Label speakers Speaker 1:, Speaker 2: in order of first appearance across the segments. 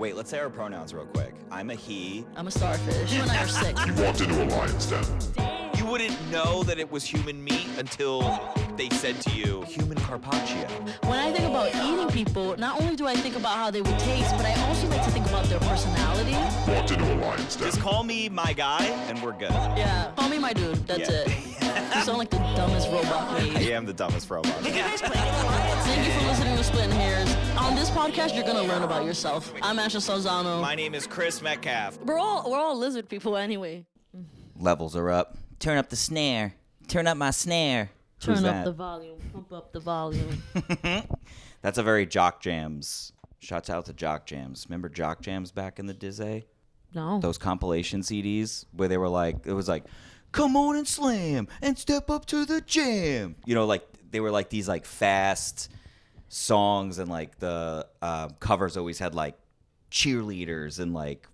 Speaker 1: Wait, let's say our pronouns real quick. I'm a he.
Speaker 2: I'm a starfish. You and I are sick.
Speaker 3: You walked into a lion's den.
Speaker 1: You wouldn't know that it was human meat until they said to you, human carpaccio.
Speaker 2: When I think about eating people, not only do I think about how they would taste, but I also like to think about their personality.
Speaker 3: Walked into a lion's den.
Speaker 1: Just call me my guy and we're good.
Speaker 2: Yeah, call me my dude. That's it. You sound like the dumbest robot made.
Speaker 1: I am the dumbest robot.
Speaker 2: Thank you for listening to Splittin Hairs. On this podcast, you're gonna learn about yourself. I'm Asha Salzano.
Speaker 1: My name is Chris Metcalf.
Speaker 2: We're all lizard people anyway.
Speaker 4: Levels are up. Turn up the snare. Turn up my snare.
Speaker 2: Turn
Speaker 4: Who's
Speaker 2: up
Speaker 4: that?
Speaker 2: the volume. Pump up the volume.
Speaker 1: That's a very Jock Jams. Shouts out to Jock Jams. Remember Jock Jams back in the Dizzy?
Speaker 2: No.
Speaker 1: Those compilation CDs where they were like, it was like, come on and slam and step up to the jam. You know, like they were like these like fast songs, and like the covers always had like cheerleaders and like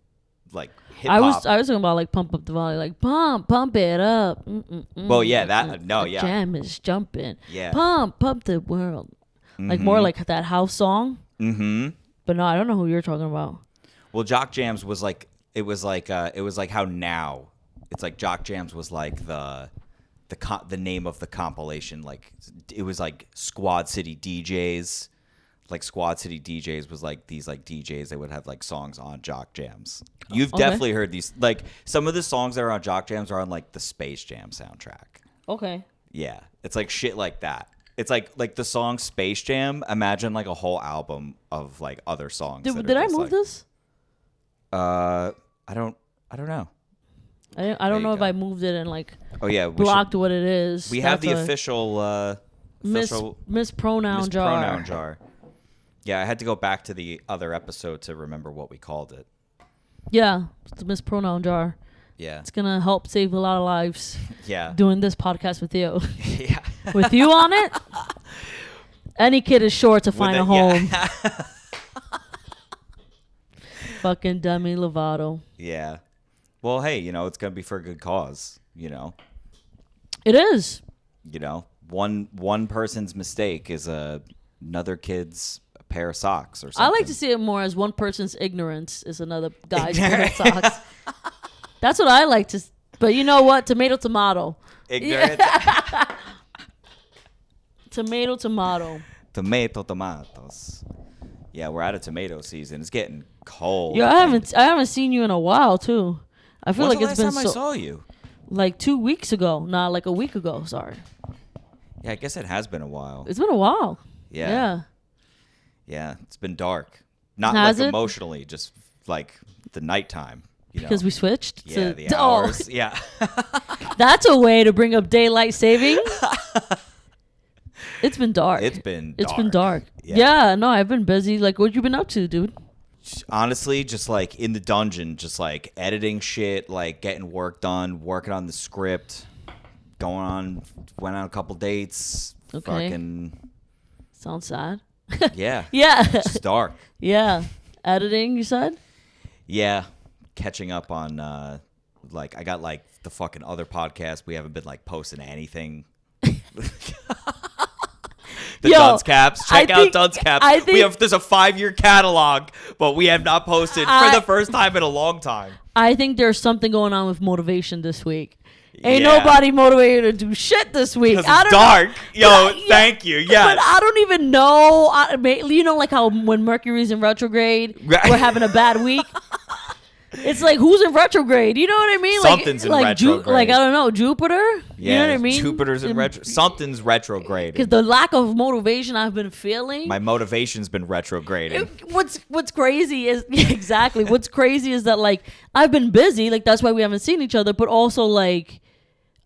Speaker 1: hip hop.
Speaker 2: I was talking about like pump up the volume, like pump it up.
Speaker 1: Well, yeah, that no,
Speaker 2: The
Speaker 1: yeah,
Speaker 2: jam is jumping.
Speaker 1: Yeah.
Speaker 2: Pump the world. Like more like that house song.
Speaker 1: Mm-hmm.
Speaker 2: But no, I don't know who you're talking about.
Speaker 1: Well, Jock Jams was like it was like how now it's like Jock Jams was like the name of the compilation. Like it was like Squad City DJs. Like Squad City DJs was like these like DJs that would have like songs on Jock Jams. You've definitely heard these. Like some of the songs that are on Jock Jams are on like the Space Jam soundtrack.
Speaker 2: Okay.
Speaker 1: Yeah, it's like shit like that. It's like the song Space Jam. Imagine like a whole album of like other songs.
Speaker 2: Did I move this?
Speaker 1: I don't know.
Speaker 2: I don't know if I moved it and like blocked what it is.
Speaker 1: We have the official
Speaker 2: mispronoun jar.
Speaker 1: Mispronoun jar. Yeah, I had to go back to the other episode to remember what we called it.
Speaker 2: Yeah, it's the mispronoun jar.
Speaker 1: Yeah.
Speaker 2: It's gonna help save a lot of lives.
Speaker 1: Yeah.
Speaker 2: Doing this podcast with you.
Speaker 1: Yeah.
Speaker 2: With you on it, any kid is sure to find a home.
Speaker 1: Yeah.
Speaker 2: Fucking Demi Lovato.
Speaker 1: Yeah. Well, hey, it's gonna be for a good cause.
Speaker 2: It is.
Speaker 1: One person's mistake is another kid's pair of socks or something.
Speaker 2: I like to see it more as one person's ignorance is another guy's pair of socks. That's what I like to. But you know what? Tomato.
Speaker 1: Ignorance.
Speaker 2: Yeah. Tomato.
Speaker 1: Tomatoes. Yeah, we're out of tomato season. It's getting cold.
Speaker 2: Yeah, I haven't seen you in a while too. I feel like it's been
Speaker 1: When's the last time I saw you?
Speaker 2: Like 2 weeks ago. Not like a week ago. Sorry.
Speaker 1: Yeah, I guess it has been a while.
Speaker 2: It's been a while.
Speaker 1: Yeah. Yeah, it's been dark. Not
Speaker 2: Has
Speaker 1: like
Speaker 2: it?
Speaker 1: emotionally, just like the nighttime.
Speaker 2: Because we switched.
Speaker 1: Yeah, the hours. Yeah.
Speaker 2: That's a way to bring up daylight saving. It's been dark.
Speaker 1: It's been
Speaker 2: dark.
Speaker 1: Yeah.
Speaker 2: Yeah, no, I've been busy. Like, what you been up to, dude?
Speaker 1: Honestly, just like in the dungeon, just like editing shit, like getting work done, working on the script, went on a couple dates.
Speaker 2: Okay.
Speaker 1: Fucking.
Speaker 2: Sounds sad.
Speaker 1: Yeah.
Speaker 2: Yeah.
Speaker 1: It's dark.
Speaker 2: Yeah. Editing, you said?
Speaker 1: Yeah. Catching up on, I got like the fucking other podcast. We haven't been like posting anything. Dunce Caps. Check out Dunce Caps. There's a 5-year catalog, but we have not posted for the first time in a long time.
Speaker 2: I think there's something going on with motivation this week. Ain't nobody motivated to do shit this week.
Speaker 1: Because it's dark. Thank you. Yeah.
Speaker 2: But I don't even know. Like how when Mercury's in retrograde, we're having a bad week. It's like, who's in retrograde? You know what I mean?
Speaker 1: Something's in retrograde.
Speaker 2: I don't know, Jupiter?
Speaker 1: Yeah,
Speaker 2: you know what I mean?
Speaker 1: Jupiter's in retrograde. Something's retrograde.
Speaker 2: Because the lack of motivation I've been feeling.
Speaker 1: My motivation's been retrograding.
Speaker 2: What's crazy is, exactly, what's crazy is that, like, I've been busy. Like, that's why we haven't seen each other. But also, like,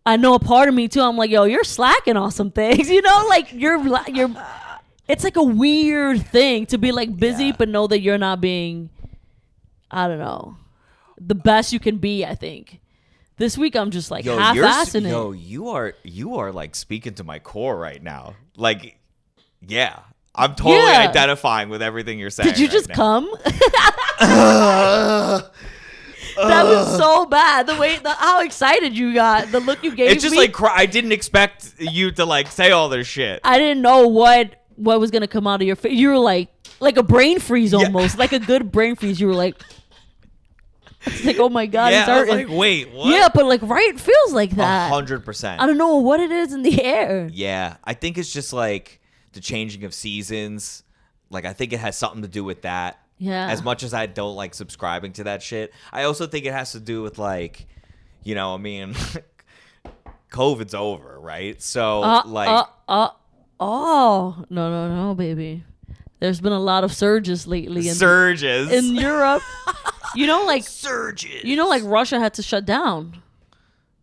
Speaker 2: I know a part of me, too. I'm like, yo, you're slacking on some things. Like, you're it's like a weird thing to be, like, busy, but know that you're not being, I don't know, the best you can be, I think. This week I'm just like half-assing it.
Speaker 1: Yo, you are like speaking to my core right now. Like, yeah. I'm totally identifying with everything you're saying.
Speaker 2: Did you just
Speaker 1: now.
Speaker 2: come? That was so bad. How excited you got. The look you gave me.
Speaker 1: It's just like I didn't expect you to like say all this shit.
Speaker 2: I didn't know what what was gonna come out of your face. You were like a brain freeze almost, like a good brain freeze. You were like, it's like, oh my god, it's
Speaker 1: I was
Speaker 2: hurting.
Speaker 1: like, wait, what?
Speaker 2: Yeah, but like, right, it feels like that.
Speaker 1: 100%.
Speaker 2: I don't know what it is in the air.
Speaker 1: Yeah, I think it's just like the changing of seasons. Like, I think it has something to do with that.
Speaker 2: Yeah.
Speaker 1: As much as I don't like subscribing to that shit, I also think it has to do with like, you know, I mean, COVID's over, right? So
Speaker 2: oh no, baby. There's been a lot of surges lately
Speaker 1: surges
Speaker 2: in Europe. You know, like
Speaker 1: surges.
Speaker 2: You know, like Russia had to shut down.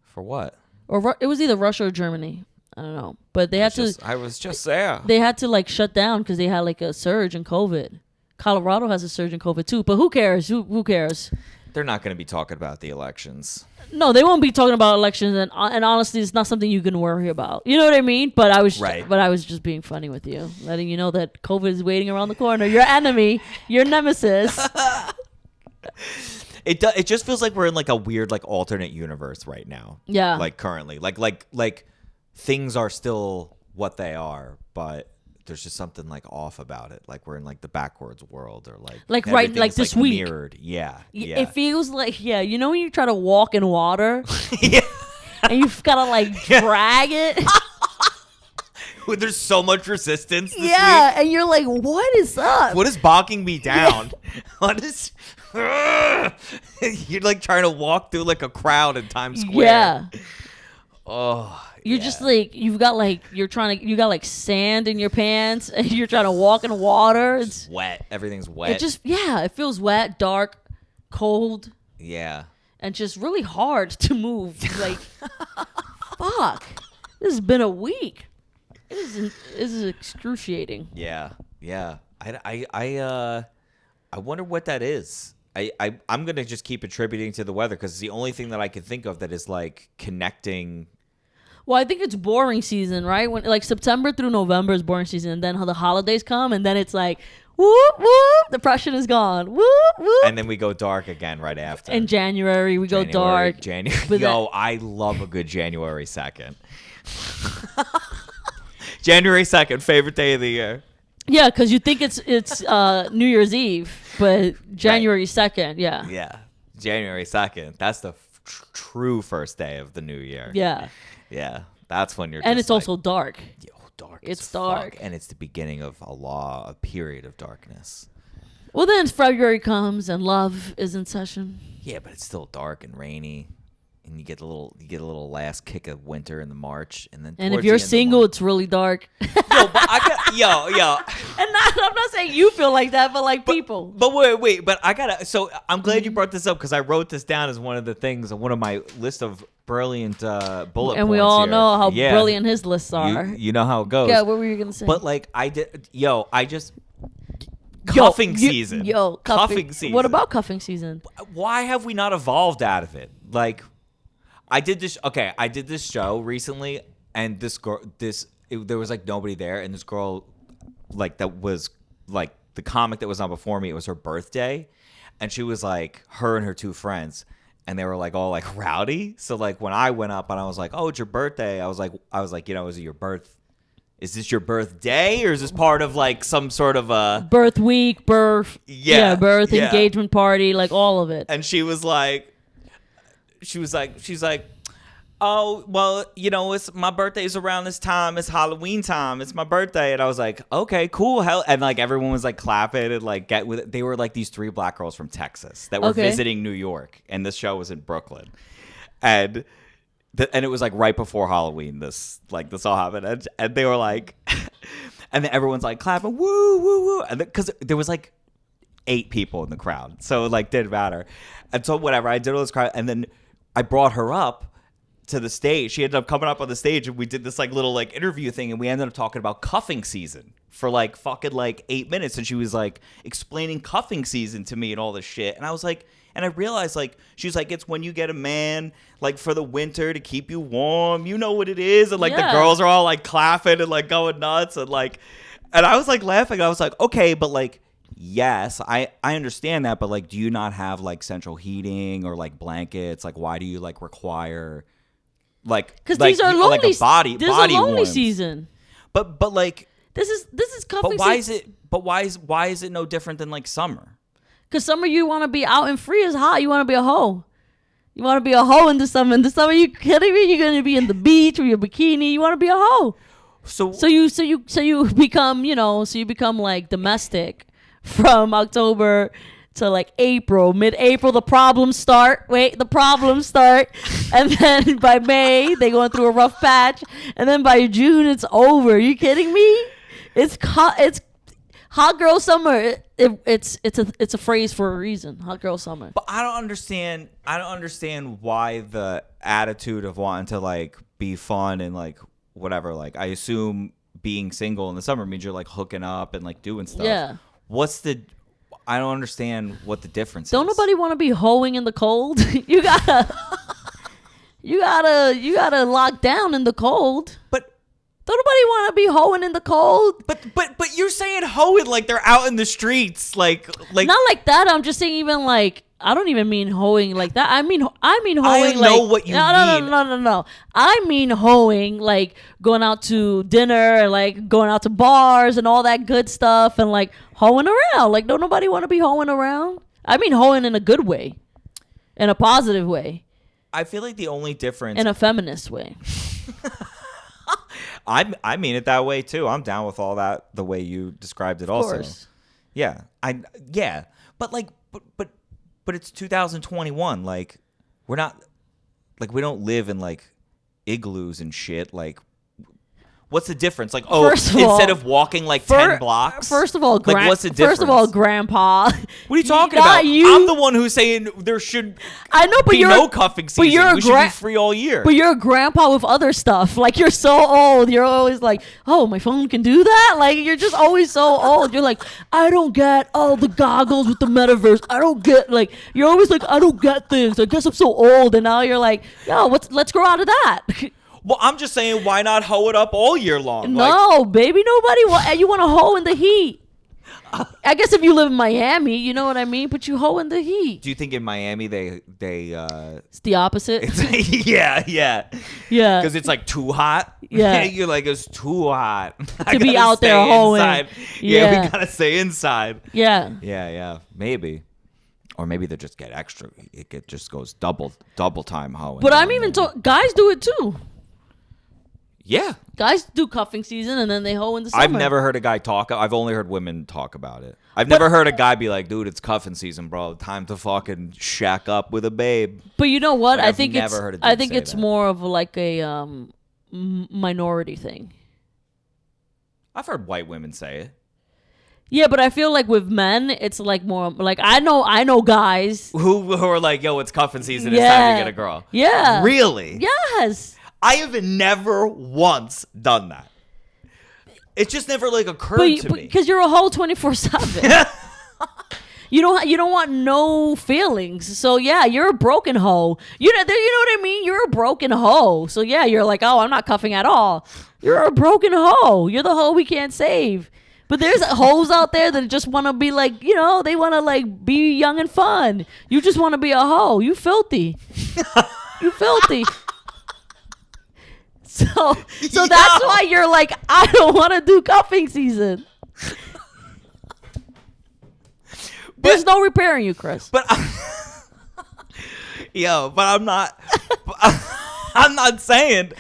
Speaker 1: For what?
Speaker 2: Or it was either Russia or Germany. I don't know, but they had to.
Speaker 1: I was just there.
Speaker 2: They had to like shut down because they had like a surge in COVID. Colorado has a surge in COVID too, but who cares? Who cares?
Speaker 1: They're not going to be talking about the elections.
Speaker 2: No, they won't be talking about elections, and honestly, it's not something you can worry about. You know what I mean? But I was just being funny with you, letting you know that COVID is waiting around the corner. Your enemy, your nemesis.
Speaker 1: It just feels like we're in like a weird like alternate universe right now.
Speaker 2: Yeah.
Speaker 1: Like currently, like things are still what they are, but there's just something like off about it. Like we're in like the backwards world, or like
Speaker 2: right, like this
Speaker 1: like,
Speaker 2: week.
Speaker 1: mirrored. Yeah.
Speaker 2: It feels like, you know when you try to walk in water,
Speaker 1: Yeah.
Speaker 2: and you've gotta like drag it.
Speaker 1: There's so much resistance this week.
Speaker 2: And you're like, what is up?
Speaker 1: What is bogging me down? What is? You're like trying to walk through like a crowd in Times Square.
Speaker 2: Yeah.
Speaker 1: Oh.
Speaker 2: You're just like, you got like sand in your pants, and you're trying to walk in water. It's
Speaker 1: wet. Everything's wet.
Speaker 2: It feels wet, dark, cold,
Speaker 1: Yeah.
Speaker 2: and just really hard to move. Like, fuck. This has been a week. This is excruciating.
Speaker 1: Yeah. I wonder what that is. I'm gonna just keep attributing to the weather because it's the only thing that I can think of that is like connecting.
Speaker 2: Well, I think it's boring season, right? When like September through November is boring season, and then the holidays come, and then it's like, whoop whoop, depression is gone, whoop whoop,
Speaker 1: And then we go dark again right after.
Speaker 2: in January we go dark.
Speaker 1: Yo, I love a good January 2nd. January 2nd, favorite day of the year.
Speaker 2: Yeah, because you think it's New Year's Eve, but January 2nd, yeah.
Speaker 1: Yeah, January 2nd. That's the true first day of the new year.
Speaker 2: Yeah.
Speaker 1: Yeah, that's when you're.
Speaker 2: And
Speaker 1: just
Speaker 2: it's also dark.
Speaker 1: Yo, dark.
Speaker 2: It's
Speaker 1: as
Speaker 2: dark.
Speaker 1: fuck. And it's the beginning of a period of darkness.
Speaker 2: Well, then February comes and love is in session.
Speaker 1: Yeah, but it's still dark and rainy, and you get a little last kick of winter in the March, and then.
Speaker 2: And if you're single, it's really dark.
Speaker 1: Yo, but yo.
Speaker 2: And I'm not saying you feel like that, but like people.
Speaker 1: But wait, but I gotta. So I'm glad you brought this up because I wrote this down as one of the things on one of my list of brilliant bullet points.
Speaker 2: And we all
Speaker 1: here.
Speaker 2: know how
Speaker 1: Yeah.
Speaker 2: brilliant his lists are.
Speaker 1: You know how it goes.
Speaker 2: Yeah, what were you gonna say?
Speaker 1: But like cuffing season. Cuffing season.
Speaker 2: What about cuffing season?
Speaker 1: Why have we not evolved out of it? Like, I did this show recently, and there was like nobody there, and this girl, like that was like the comic that was on before me. It was her birthday, and she was like her and her two friends, and they were like all like rowdy. So like when I went up and I was like, "Oh, it's your birthday," I was like, is it your birth? Is this your birthday, or is this part of like some sort of a
Speaker 2: birth week, birth engagement party, like all of it?
Speaker 1: And she was like, oh, well, it's my birthday's around this time. It's Halloween time. It's my birthday. And I was like, okay, cool. Hell. And like everyone was like clapping and like get with it. They were like these 3 black girls from Texas that were visiting New York, and this show was in Brooklyn, and it was like right before Halloween. This all happened, and they were like, and then everyone's like clapping, woo, woo, woo, and because there was like 8 people in the crowd, so it like didn't matter. And so whatever, I did all this crowd, and then I brought her up to the stage. She ended up coming up on the stage, and we did this like little like interview thing, and we ended up talking about cuffing season for like fucking like 8 minutes, and she was like explaining cuffing season to me and all this shit, and I was like, and I realized like she was like, it's when you get a man like for the winter to keep you warm, you know what it is, and like the girls are all like clapping and like going nuts, and I was like laughing. I was like, okay, but like, yes, I understand that, but like, do you not have like central heating or like blankets? Like, why do you like require like,
Speaker 2: because these are lonely,
Speaker 1: like a body
Speaker 2: a lonely
Speaker 1: warmth.
Speaker 2: season.
Speaker 1: But like,
Speaker 2: This is cuffing
Speaker 1: But why
Speaker 2: season.
Speaker 1: is it? But why is it no different than like summer?
Speaker 2: Because summer you want to be out and free as hot. You want to be a hoe. You want to be a hoe in the summer. In the summer, you kidding me? You're gonna be in the beach with your bikini. You want to be a hoe. So you become like domestic from October to like April. Mid-April, the problems start. And then by May, they going through a rough patch. And then by June, it's over. Are you kidding me? It's hot girl summer. It's a phrase for a reason. Hot girl summer.
Speaker 1: But I don't understand why the attitude of wanting to like be fun and like whatever. Like I assume being single in the summer means you're like hooking up and like doing stuff.
Speaker 2: Yeah.
Speaker 1: I don't understand what the difference
Speaker 2: Don't
Speaker 1: is.
Speaker 2: nobody want to be hoeing in the cold. you gotta lock down in the cold.
Speaker 1: But
Speaker 2: Don't nobody want to be hoeing in the cold.
Speaker 1: but you're saying hoeing like they're out in the streets like
Speaker 2: Not like that. I'm just saying even like I don't even mean hoeing like that. I mean hoeing
Speaker 1: I
Speaker 2: like
Speaker 1: know what you mean.
Speaker 2: No. I mean hoeing like going out to dinner and like going out to bars and all that good stuff and like hoeing around. Like don't nobody want to be hoeing around. I mean hoeing in a good way, in a positive way,
Speaker 1: I feel like the only difference
Speaker 2: in a feminist way.
Speaker 1: I mean it that way too. I'm down with all that the way you described it also.
Speaker 2: Course.
Speaker 1: Yeah. But like but it's 2021. Like we're not like we don't live in like igloos and shit. Like what's the difference? Like
Speaker 2: First of all-
Speaker 1: instead of walking like 10 blocks.
Speaker 2: First of all,
Speaker 1: like what's the difference?
Speaker 2: First of all, Grandpa.
Speaker 1: What are you talking
Speaker 2: not
Speaker 1: about?
Speaker 2: you.
Speaker 1: I'm the one who's saying there should
Speaker 2: I know, but
Speaker 1: be
Speaker 2: you're
Speaker 1: no cuffing season.
Speaker 2: But you're
Speaker 1: we should be free all year.
Speaker 2: But you're a grandpa with other stuff. Like you're so old. You're always like, oh, my phone can do that. Like you're just always so old. You're like, I don't get all the goggles with the metaverse. I don't get like. You're always like, I don't get things. I guess I'm so old. And now you're like, yo, let's grow out of that.
Speaker 1: Well, I'm just saying, why not hoe it up all year long?
Speaker 2: No, baby, nobody want. You want to hoe in the heat. I guess if you live in Miami, you know what I mean. But you hoe in the heat.
Speaker 1: Do you think in Miami they
Speaker 2: It's the opposite.
Speaker 1: yeah
Speaker 2: yeah.
Speaker 1: because it's like too hot.
Speaker 2: Yeah.
Speaker 1: You're like it's too hot
Speaker 2: To be out there hoeing.
Speaker 1: inside.
Speaker 2: Yeah.
Speaker 1: We gotta stay inside.
Speaker 2: Yeah.
Speaker 1: Yeah, maybe. Or maybe they just get extra. It just goes double time hoeing.
Speaker 2: But I'm even guys do it too.
Speaker 1: Yeah.
Speaker 2: Guys do cuffing season and then they hoe in the summer.
Speaker 1: I've never heard a guy talk. I've only heard women talk about it. I've never heard a guy be like, dude, it's cuffing season, bro. Time to fucking shack up with a babe.
Speaker 2: But you know what?
Speaker 1: Like,
Speaker 2: I
Speaker 1: I've
Speaker 2: think
Speaker 1: never heard a dude
Speaker 2: I think
Speaker 1: say
Speaker 2: it's
Speaker 1: that.
Speaker 2: more of like a minority thing.
Speaker 1: I've heard white women say it.
Speaker 2: Yeah, but I feel like with men, it's like more like I know guys.
Speaker 1: Who are like, yo, it's cuffing season. It's time to get a girl.
Speaker 2: Yeah.
Speaker 1: Really?
Speaker 2: Yes.
Speaker 1: I have never once done that. It just never like occurred to me.
Speaker 2: Because you're a hoe 24/7. You don't want no feelings. So yeah, you're a broken hoe. You know what I mean? You're a broken hoe. So yeah, you're like, oh, I'm not cuffing at all. You're a broken hoe. You're the hoe we can't save. But there's hoes out there that just want to be like, they want to like be young and fun. You just want to be a hoe. You filthy. You filthy. So that's why you're like, I don't want to do cuffing season. There's no repairing you, Chris.
Speaker 1: But I'm not. I'm not saying.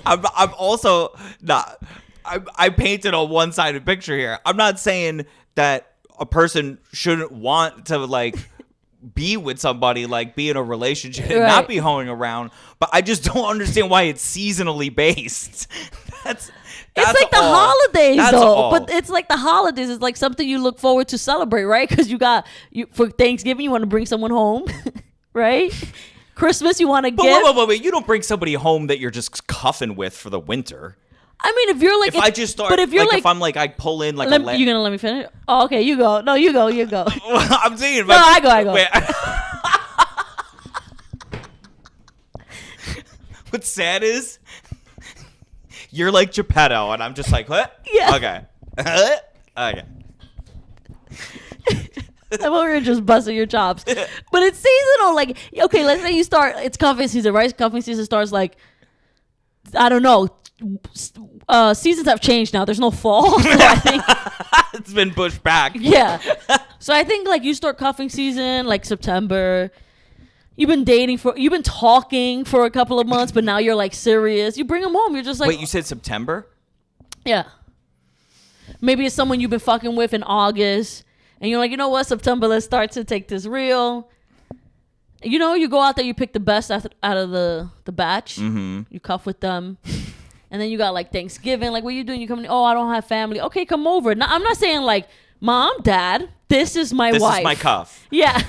Speaker 1: I'm also not. I painted a one-sided picture here. I'm not saying that a person shouldn't want to like be with somebody, like be in a relationship and not be hoeing around. But I just don't understand why it's seasonally based. That's
Speaker 2: it's like the
Speaker 1: all.
Speaker 2: holidays,
Speaker 1: That's
Speaker 2: though.
Speaker 1: all.
Speaker 2: But it's like the holidays. It's like something you look forward to celebrate, right? Because for Thanksgiving, you want to bring someone home, right? Christmas, you want to give.
Speaker 1: Wait. You don't bring somebody home that you're just cuffing with for the winter.
Speaker 2: I mean, if you're like,
Speaker 1: If I just start,
Speaker 2: but if you're
Speaker 1: like, if I'm like, I pull in like
Speaker 2: you're gonna let me finish. Oh, okay, you go. No, you go. You go.
Speaker 1: I'm saying,
Speaker 2: No, I go.
Speaker 1: Wait, what's sad is you're like Geppetto, and I'm just like, what?
Speaker 2: Yeah.
Speaker 1: Okay. Okay.
Speaker 2: I'm over here just busting your chops. But it's seasonal. Like, okay, let's say it's cuffing season, right? Cuffing season starts like, I don't know, seasons have changed now. There's no fall. So I think
Speaker 1: It's been pushed back.
Speaker 2: yeah. So I think like you start cuffing season like September. You've been talking for a couple of months, but now you're like serious. You bring them home. You're just like,
Speaker 1: Wait, you said September?
Speaker 2: yeah. Maybe it's someone you've been fucking with in August, and you're like, you know what, September, let's start to take this real. You know, you go out there, you pick the best out of the batch. Mm-hmm. You cuff with them. And then you got like Thanksgiving. Like, what are you doing? You coming? Oh, I don't have family. Okay, come over. Now, I'm not saying like, Mom, Dad, this is my wife.
Speaker 1: This is my cuff.
Speaker 2: Yeah.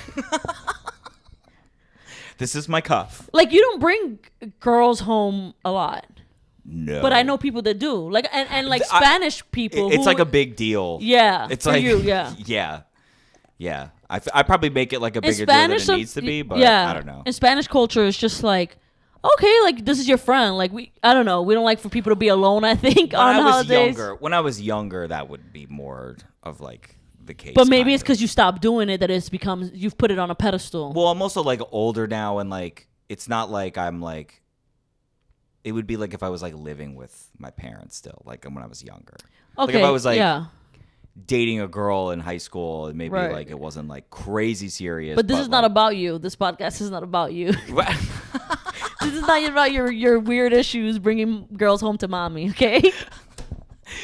Speaker 1: This is my cuff.
Speaker 2: Like, you don't bring girls home a lot.
Speaker 1: No.
Speaker 2: But I know people that do. Like, and like Spanish people.
Speaker 1: It's like a big deal.
Speaker 2: Yeah.
Speaker 1: It's
Speaker 2: for
Speaker 1: like,
Speaker 2: you, yeah.
Speaker 1: Yeah. Yeah. I probably make it like a bigger deal than it needs to be, but
Speaker 2: yeah.
Speaker 1: I don't know.
Speaker 2: In Spanish culture, it's just like, okay, like this is your friend. Like I don't know. We don't like for people to be alone. I think on holidays.
Speaker 1: When I was younger, that would be more of like the case.
Speaker 2: But maybe it's because you stopped doing it that it's become you've put it on a pedestal.
Speaker 1: Well, I'm also like older now, and like it's not like I'm like. It would be like if I was like living with my parents still, like when I was younger.
Speaker 2: Okay,
Speaker 1: like if I was like
Speaker 2: yeah.
Speaker 1: dating a girl in high school, and maybe
Speaker 2: Right.
Speaker 1: like it wasn't like crazy serious.
Speaker 2: But this is not
Speaker 1: like,
Speaker 2: about you. This podcast is not about you. This is not about your weird issues bringing girls home to mommy, okay?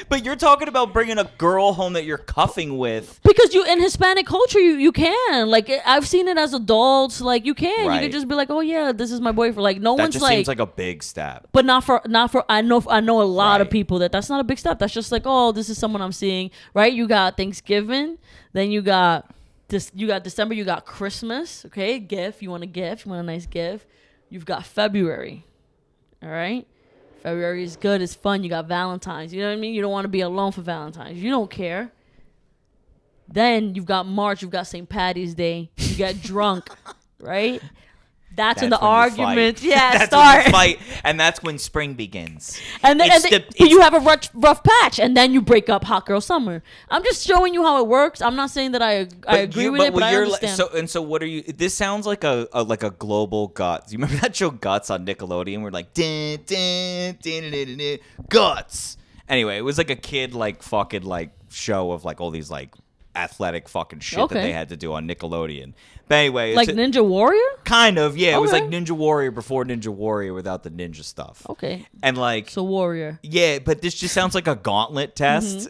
Speaker 1: But you're talking about bringing a girl home that you're cuffing with.
Speaker 2: Because you in Hispanic culture, you can. Like, I've seen it as adults. Like, you can.
Speaker 1: Right.
Speaker 2: You can just be like, oh, yeah, this is my boyfriend. Like, no
Speaker 1: That
Speaker 2: one's
Speaker 1: just
Speaker 2: like...
Speaker 1: seems like a big step.
Speaker 2: But not for I know a lot of
Speaker 1: Right.
Speaker 2: people that's not a big step. That's just like, oh, this is someone I'm seeing, right? You got Thanksgiving, then you got December, you got Christmas, okay? Gift, you want a gift, you want a nice gift. You've got February. All right? February is good, it's fun. You got Valentine's. You know what I mean? You don't want to be alone for Valentine's. You don't care. Then you've got March, you've got St. Patty's Day. You get drunk, right? That's when the
Speaker 1: when you
Speaker 2: arguments,
Speaker 1: fight.
Speaker 2: yeah,
Speaker 1: That's
Speaker 2: start.
Speaker 1: when you fight, and that's when spring begins.
Speaker 2: And then,
Speaker 1: It's
Speaker 2: but you have a rough patch, and then you break up hot girl summer. I'm just showing you how it works. I'm not saying that I agree with it, but I understand.
Speaker 1: So what are you? This sounds like a global Guts. You remember that show Guts on Nickelodeon? We're like dun, dun, dun, dun, dun, dun, Guts. Anyway, it was like a kid like fucking like show of like all these like athletic fucking shit that they had to do on Nickelodeon. But anyway,
Speaker 2: like Ninja Warrior?
Speaker 1: kind of, yeah. It was like
Speaker 2: Okay.
Speaker 1: Ninja Warrior before Ninja Warrior without the ninja stuff.
Speaker 2: Okay.
Speaker 1: And like
Speaker 2: So Warrior.
Speaker 1: yeah, but this just sounds like a gauntlet test,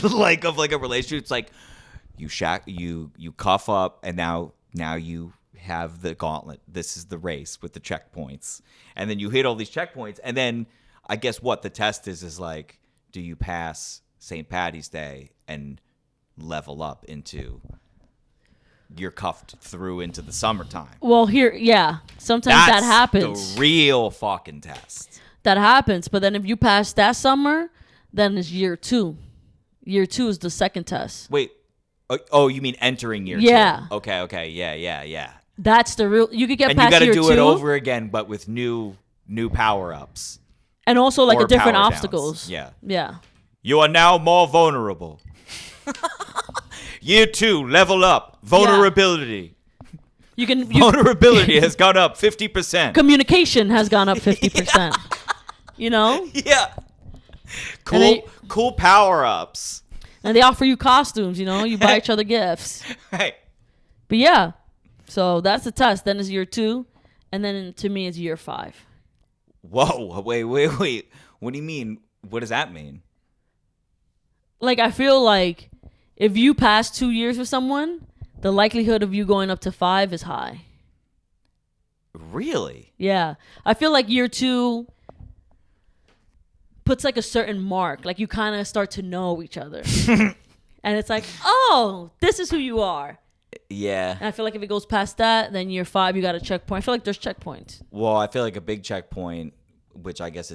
Speaker 1: like of like a relationship. It's like you cuff up, and now you have the gauntlet. This is the race with the checkpoints, and then you hit all these checkpoints, and then I guess what the test is like, do you pass St. Patty's Day and level up into you're cuffed through into the summertime?
Speaker 2: Well, sometimes that happens.
Speaker 1: The real fucking test.
Speaker 2: That happens, but then if you pass that summer, then it's year 2. Year 2 is the second test.
Speaker 1: Wait. Oh, you mean entering year
Speaker 2: Yeah.
Speaker 1: 2? Okay. Yeah.
Speaker 2: That's the real. You could get
Speaker 1: And you
Speaker 2: past
Speaker 1: got to
Speaker 2: year
Speaker 1: do
Speaker 2: 2,
Speaker 1: it over again, but with new power-ups.
Speaker 2: and also like
Speaker 1: or
Speaker 2: a different
Speaker 1: power downs.
Speaker 2: obstacles.
Speaker 1: Yeah.
Speaker 2: Yeah.
Speaker 1: You are now more vulnerable. Year 2, level up. Vulnerability. Vulnerability has gone up 50%.
Speaker 2: Communication has gone up 50%. You know?
Speaker 1: Yeah.
Speaker 2: And
Speaker 1: Cool power-ups.
Speaker 2: And they offer you costumes, you know? You buy each other gifts.
Speaker 1: Hey.
Speaker 2: But yeah. So that's the test. Then it's year 2. And then to me, it's year 5.
Speaker 1: Whoa. Wait. What do you mean? What does that mean?
Speaker 2: Like, I feel like if you pass 2 years with someone, the likelihood of you going up to 5 is high.
Speaker 1: Really?
Speaker 2: Yeah. I feel like year 2 puts like a certain mark. Like, you kind of start to know each other. And it's like, oh, this is who you are.
Speaker 1: Yeah.
Speaker 2: And I feel like if it goes past that, then year 5, you got a checkpoint. I feel like there's checkpoints.
Speaker 1: Well, I feel like a big checkpoint, which I guess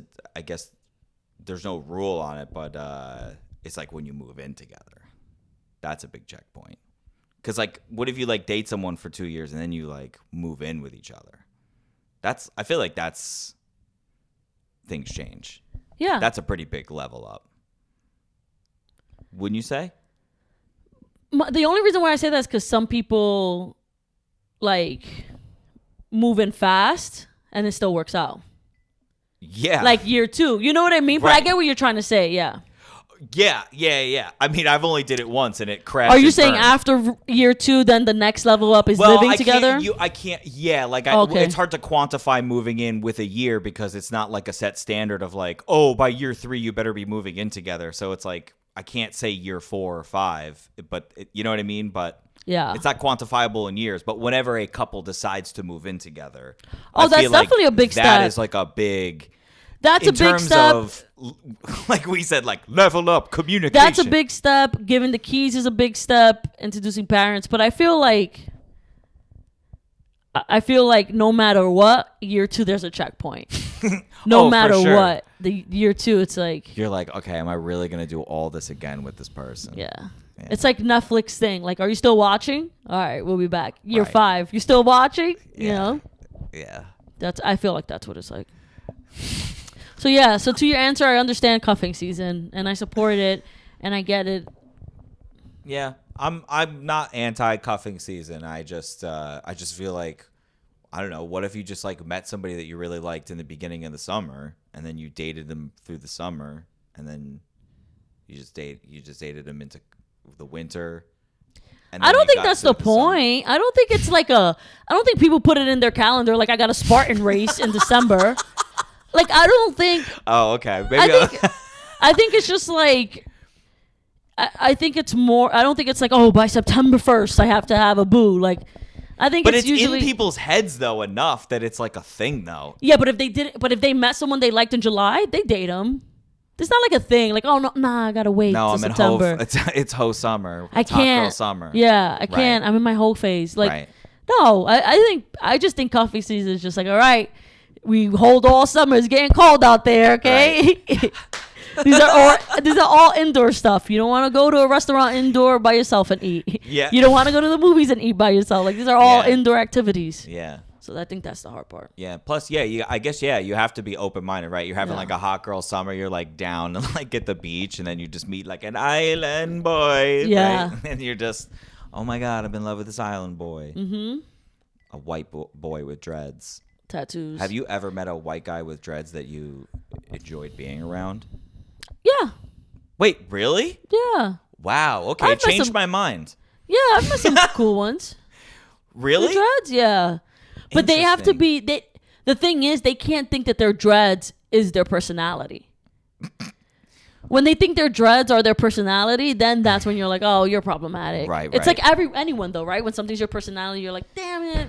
Speaker 1: there's no rule on it, but it's like when you move in together. That's a big checkpoint. Because like, what if you like date someone for 2 years and then you like move in with each other? I feel like that's things change.
Speaker 2: Yeah.
Speaker 1: That's a pretty big level up. Wouldn't you say?
Speaker 2: The only reason why I say that is because some people like move in fast and it still works out.
Speaker 1: Yeah.
Speaker 2: Like year 2. You know what I mean? But I
Speaker 1: Right.
Speaker 2: get what you're trying to say. Yeah.
Speaker 1: Yeah. I mean, I've only did it once and it crashed.
Speaker 2: Are you
Speaker 1: and
Speaker 2: saying
Speaker 1: burned.
Speaker 2: after year 2, then the next level up is living together?
Speaker 1: I can't. Yeah, like
Speaker 2: Okay.
Speaker 1: it's hard to quantify moving in with a year because it's not like a set standard of like, oh, by year 3 you better be moving in together. So it's like I can't say year 4 or 5, but you know what I mean. But
Speaker 2: Yeah.
Speaker 1: it's not quantifiable in years. But whenever a couple decides to move in together,
Speaker 2: Oh,
Speaker 1: I
Speaker 2: that's
Speaker 1: feel like
Speaker 2: definitely a big
Speaker 1: That
Speaker 2: step.
Speaker 1: is like a big.
Speaker 2: That's
Speaker 1: in
Speaker 2: a big
Speaker 1: terms
Speaker 2: step.
Speaker 1: of, like we said, like level up communication.
Speaker 2: That's a big step. Giving the keys is a big step. Introducing parents, but I feel like no matter what, year 2 there's a checkpoint. No
Speaker 1: Oh, for
Speaker 2: matter
Speaker 1: sure.
Speaker 2: what, the year 2 it's like
Speaker 1: You're like, okay, am I really gonna do all this again with this person?
Speaker 2: yeah. It's like Netflix thing. Like, are you still watching? All right, we'll be back. Year
Speaker 1: Right.
Speaker 2: 5, you still watching? You
Speaker 1: Yeah.
Speaker 2: know,
Speaker 1: Yeah.
Speaker 2: I feel like that's what it's like. So yeah. So to your answer, I understand cuffing season and I support it and I get it.
Speaker 1: Yeah, I'm not anti cuffing season. I just feel like, I don't know. What if you just like met somebody that you really liked in the beginning of the summer, and then you dated them through the summer, and then you just dated them into the winter. And
Speaker 2: I
Speaker 1: then
Speaker 2: don't
Speaker 1: you
Speaker 2: think
Speaker 1: got
Speaker 2: that's
Speaker 1: to
Speaker 2: the
Speaker 1: summer.
Speaker 2: point. I don't think it's like I don't think people put it in their calendar like I got a Spartan race in December. Like, I don't think.
Speaker 1: Oh, okay. Maybe
Speaker 2: I think it's just like. I think it's more. I don't think it's like, oh, by September 1st I have to have a boo. Like, I think
Speaker 1: but
Speaker 2: it's usually
Speaker 1: in people's heads though enough that it's like a thing though.
Speaker 2: yeah. But if they met someone they liked in July, they date them. It's not like a thing. Like, oh no, nah, I gotta wait
Speaker 1: No,
Speaker 2: till
Speaker 1: I'm in
Speaker 2: September.
Speaker 1: it's ho summer.
Speaker 2: I
Speaker 1: It's hot girl
Speaker 2: can't.
Speaker 1: summer.
Speaker 2: Yeah, I can't.
Speaker 1: Right.
Speaker 2: I'm in my whole phase. Like,
Speaker 1: Right.
Speaker 2: no, I just think coffee season is just like, all right, we hold all summer. It's getting cold out there, okay? these are all indoor stuff. You don't want to go to a restaurant indoor by yourself and eat.
Speaker 1: Yeah.
Speaker 2: You don't want to go to the movies and eat by yourself. Like, these are all
Speaker 1: Yeah.
Speaker 2: indoor activities.
Speaker 1: Yeah.
Speaker 2: So I think that's the hard part.
Speaker 1: Yeah. Plus, yeah, I guess you have to be open minded, right? You're having
Speaker 2: Yeah.
Speaker 1: like a hot girl summer. You're like down and like at the beach, and then you just meet like an island boy.
Speaker 2: Yeah.
Speaker 1: Right? And you're just, oh my god, I'm in love with this island boy.
Speaker 2: Mm-hmm.
Speaker 1: A white boy with dreads.
Speaker 2: Tattoos.
Speaker 1: Have you ever met a white guy with dreads that you enjoyed being around?
Speaker 2: Yeah.
Speaker 1: Wait, really?
Speaker 2: Yeah.
Speaker 1: Wow. Okay,
Speaker 2: I've
Speaker 1: it
Speaker 2: met
Speaker 1: changed
Speaker 2: some-
Speaker 1: my mind.
Speaker 2: Yeah, I've met some cool ones.
Speaker 1: Really?
Speaker 2: The dreads, yeah. But they have to be. The thing is, they can't think that their dreads is their personality. When they think their dreads are their personality, then that's when you're like, oh, you're problematic.
Speaker 1: Right,
Speaker 2: It's
Speaker 1: right.
Speaker 2: like anyone though, right? When something's your personality, you're like, damn it.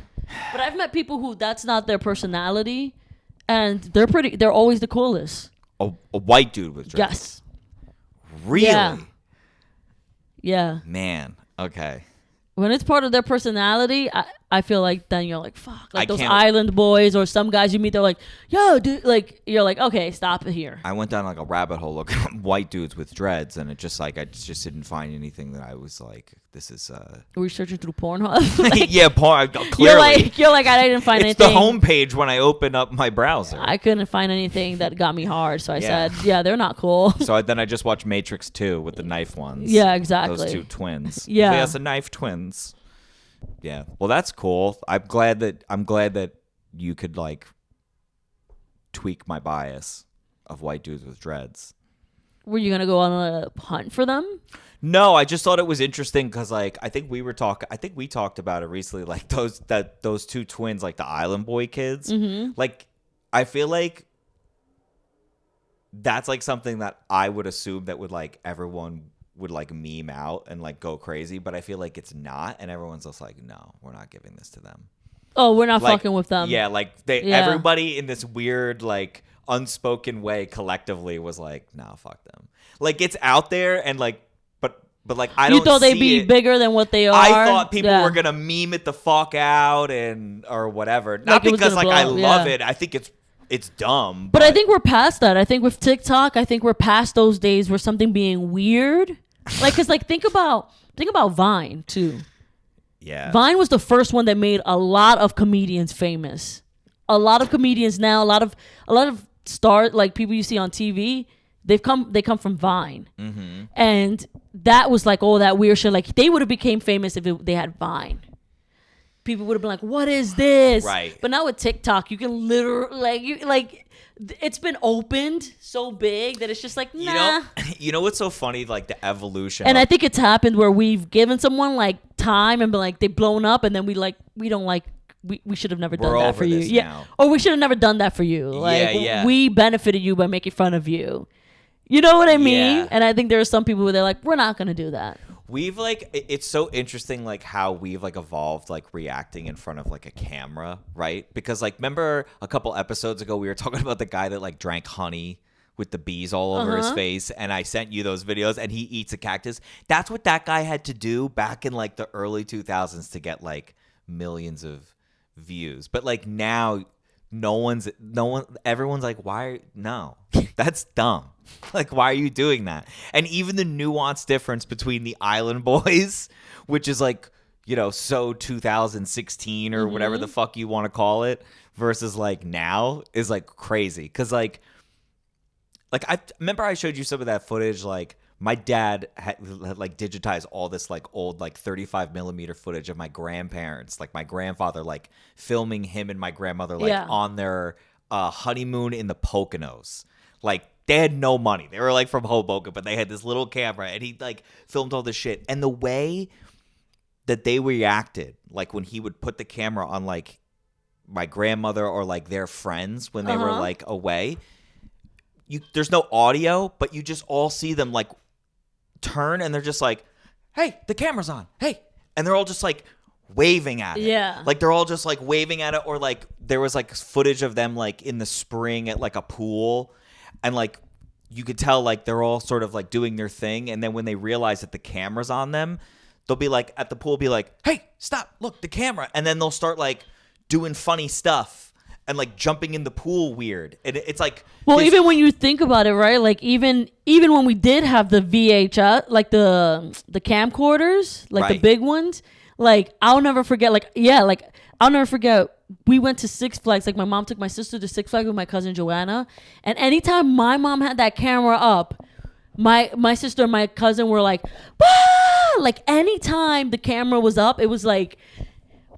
Speaker 2: But I've met people who that's not their personality, and they're always the coolest.
Speaker 1: A white dude with dreads.
Speaker 2: Yes.
Speaker 1: Really?
Speaker 2: Yeah. Yeah.
Speaker 1: Man. Okay.
Speaker 2: When it's part of their personality, I feel like then you're like, fuck. Like
Speaker 1: I
Speaker 2: those
Speaker 1: can't-
Speaker 2: island boys or some guys you meet, they're like, yo, dude. Like, you're like, okay, stop it here.
Speaker 1: I went down like a rabbit hole looking at white dudes with dreads, and it just like I just didn't find anything that I was like, this is
Speaker 2: Were you searching through Pornhub? Like,
Speaker 1: yeah, porn. Clearly,
Speaker 2: you're like, I didn't find
Speaker 1: it's
Speaker 2: anything.
Speaker 1: the homepage when I open up my browser.
Speaker 2: I couldn't find anything that got me hard, so I
Speaker 1: Yeah.
Speaker 2: said, yeah, they're not cool.
Speaker 1: So then I just watched Matrix 2 with the knife ones.
Speaker 2: Yeah, exactly.
Speaker 1: Those two twins.
Speaker 2: Yeah.
Speaker 1: Yes, the knife twins. Yeah. Well, that's cool. I'm glad that you could like tweak my bias of white dudes with dreads.
Speaker 2: Were you gonna go on a hunt for them?
Speaker 1: No, I just thought it was interesting because like I think we talked about it recently, like those two twins, like the Island Boy kids.
Speaker 2: Mm-hmm.
Speaker 1: Like I feel like that's like something that I would assume that would like everyone would like meme out and like go crazy, but I feel like it's not, and everyone's just like, no, we're not giving this to them.
Speaker 2: Oh, we're not
Speaker 1: Like,
Speaker 2: fucking with them.
Speaker 1: Yeah, like
Speaker 2: Yeah.
Speaker 1: everybody in this weird like unspoken way collectively was like, nah, fuck them. Like it's out there and like, but like I don't.
Speaker 2: You thought they'd
Speaker 1: see
Speaker 2: be
Speaker 1: it.
Speaker 2: bigger than what they are.
Speaker 1: I thought people
Speaker 2: Yeah.
Speaker 1: were gonna meme it the fuck out and or whatever. Not
Speaker 2: Like it was
Speaker 1: because
Speaker 2: gonna
Speaker 1: like I
Speaker 2: blow up,
Speaker 1: love
Speaker 2: yeah.
Speaker 1: it. I think it's dumb.
Speaker 2: But I think we're past that. I think with TikTok, I think we're past those days where something being weird, like, cause like think about Vine too.
Speaker 1: yeah,
Speaker 2: Vine was the first one that made a lot of comedians famous. A lot of comedians now, a lot of stars, like people you see on TV, they come from Vine,
Speaker 1: mm-hmm.
Speaker 2: and that was like all that weird shit. Like they would have became famous if they had Vine. people would have been like, what is this?
Speaker 1: Right.
Speaker 2: But now with TikTok, you can literally it's been opened so big that it's just like, nah.
Speaker 1: You know what's so funny? Like the evolution.
Speaker 2: And I think it's happened where we've given someone like time and been like, they've blown up, and then we should have never done that for you. Yeah.
Speaker 1: now.
Speaker 2: Or we should have never done that for you. Like,
Speaker 1: yeah.
Speaker 2: we benefited you by making fun of you. You know what I mean?
Speaker 1: Yeah.
Speaker 2: And I think there are some people where they're like, we're not going to do that.
Speaker 1: We've it's so interesting like how we've like evolved like reacting in front of like a camera, right? Because like remember a couple episodes ago we were talking about the guy that like drank honey with the bees all over his face, and I sent you those videos, and he eats a cactus. That's what that guy had to do back in like the early 2000s to get like millions of views. But like now everyone's like, no, that's dumb. Like, why are you doing that? And even the nuanced difference between the Island Boys, which is like, you know, so 2016 or whatever the fuck you want to call it, versus like now is like crazy. Cause like I remember I showed you some of that footage. Like my dad had like digitized all this like old like 35 millimeter footage of my grandparents, like my grandfather like filming him and my grandmother like on their honeymoon in the Poconos. Like they had no money. They were like from Hoboken, but they had this little camera, and he like filmed all this shit. And the way that they reacted, like when he would put the camera on like my grandmother or like their friends when they were like away, there's no audio, but you just all see them like turn, and they're just like, hey, the camera's on. Hey. And they're all just like waving at it.
Speaker 2: Yeah.
Speaker 1: Like they're all just like waving at it. Or like there was like footage of them like in the spring at like a pool, and like you could tell like they're all sort of like doing their thing. And then when they realize that the camera's on them, they'll be like at the pool, be like, hey, stop, look, the camera. And then they'll start like doing funny stuff and like jumping in the pool weird. And it's like,
Speaker 2: well, even when you think about it, right? Like even when we did have the VHS, like the camcorders, like the big ones, like I'll never forget. I'll never forget. We went to Six Flags. Like my mom took my sister to Six Flags with my cousin Joanna, and anytime my mom had that camera up, my sister and my cousin were like, bah! Like anytime the camera was up, it was like,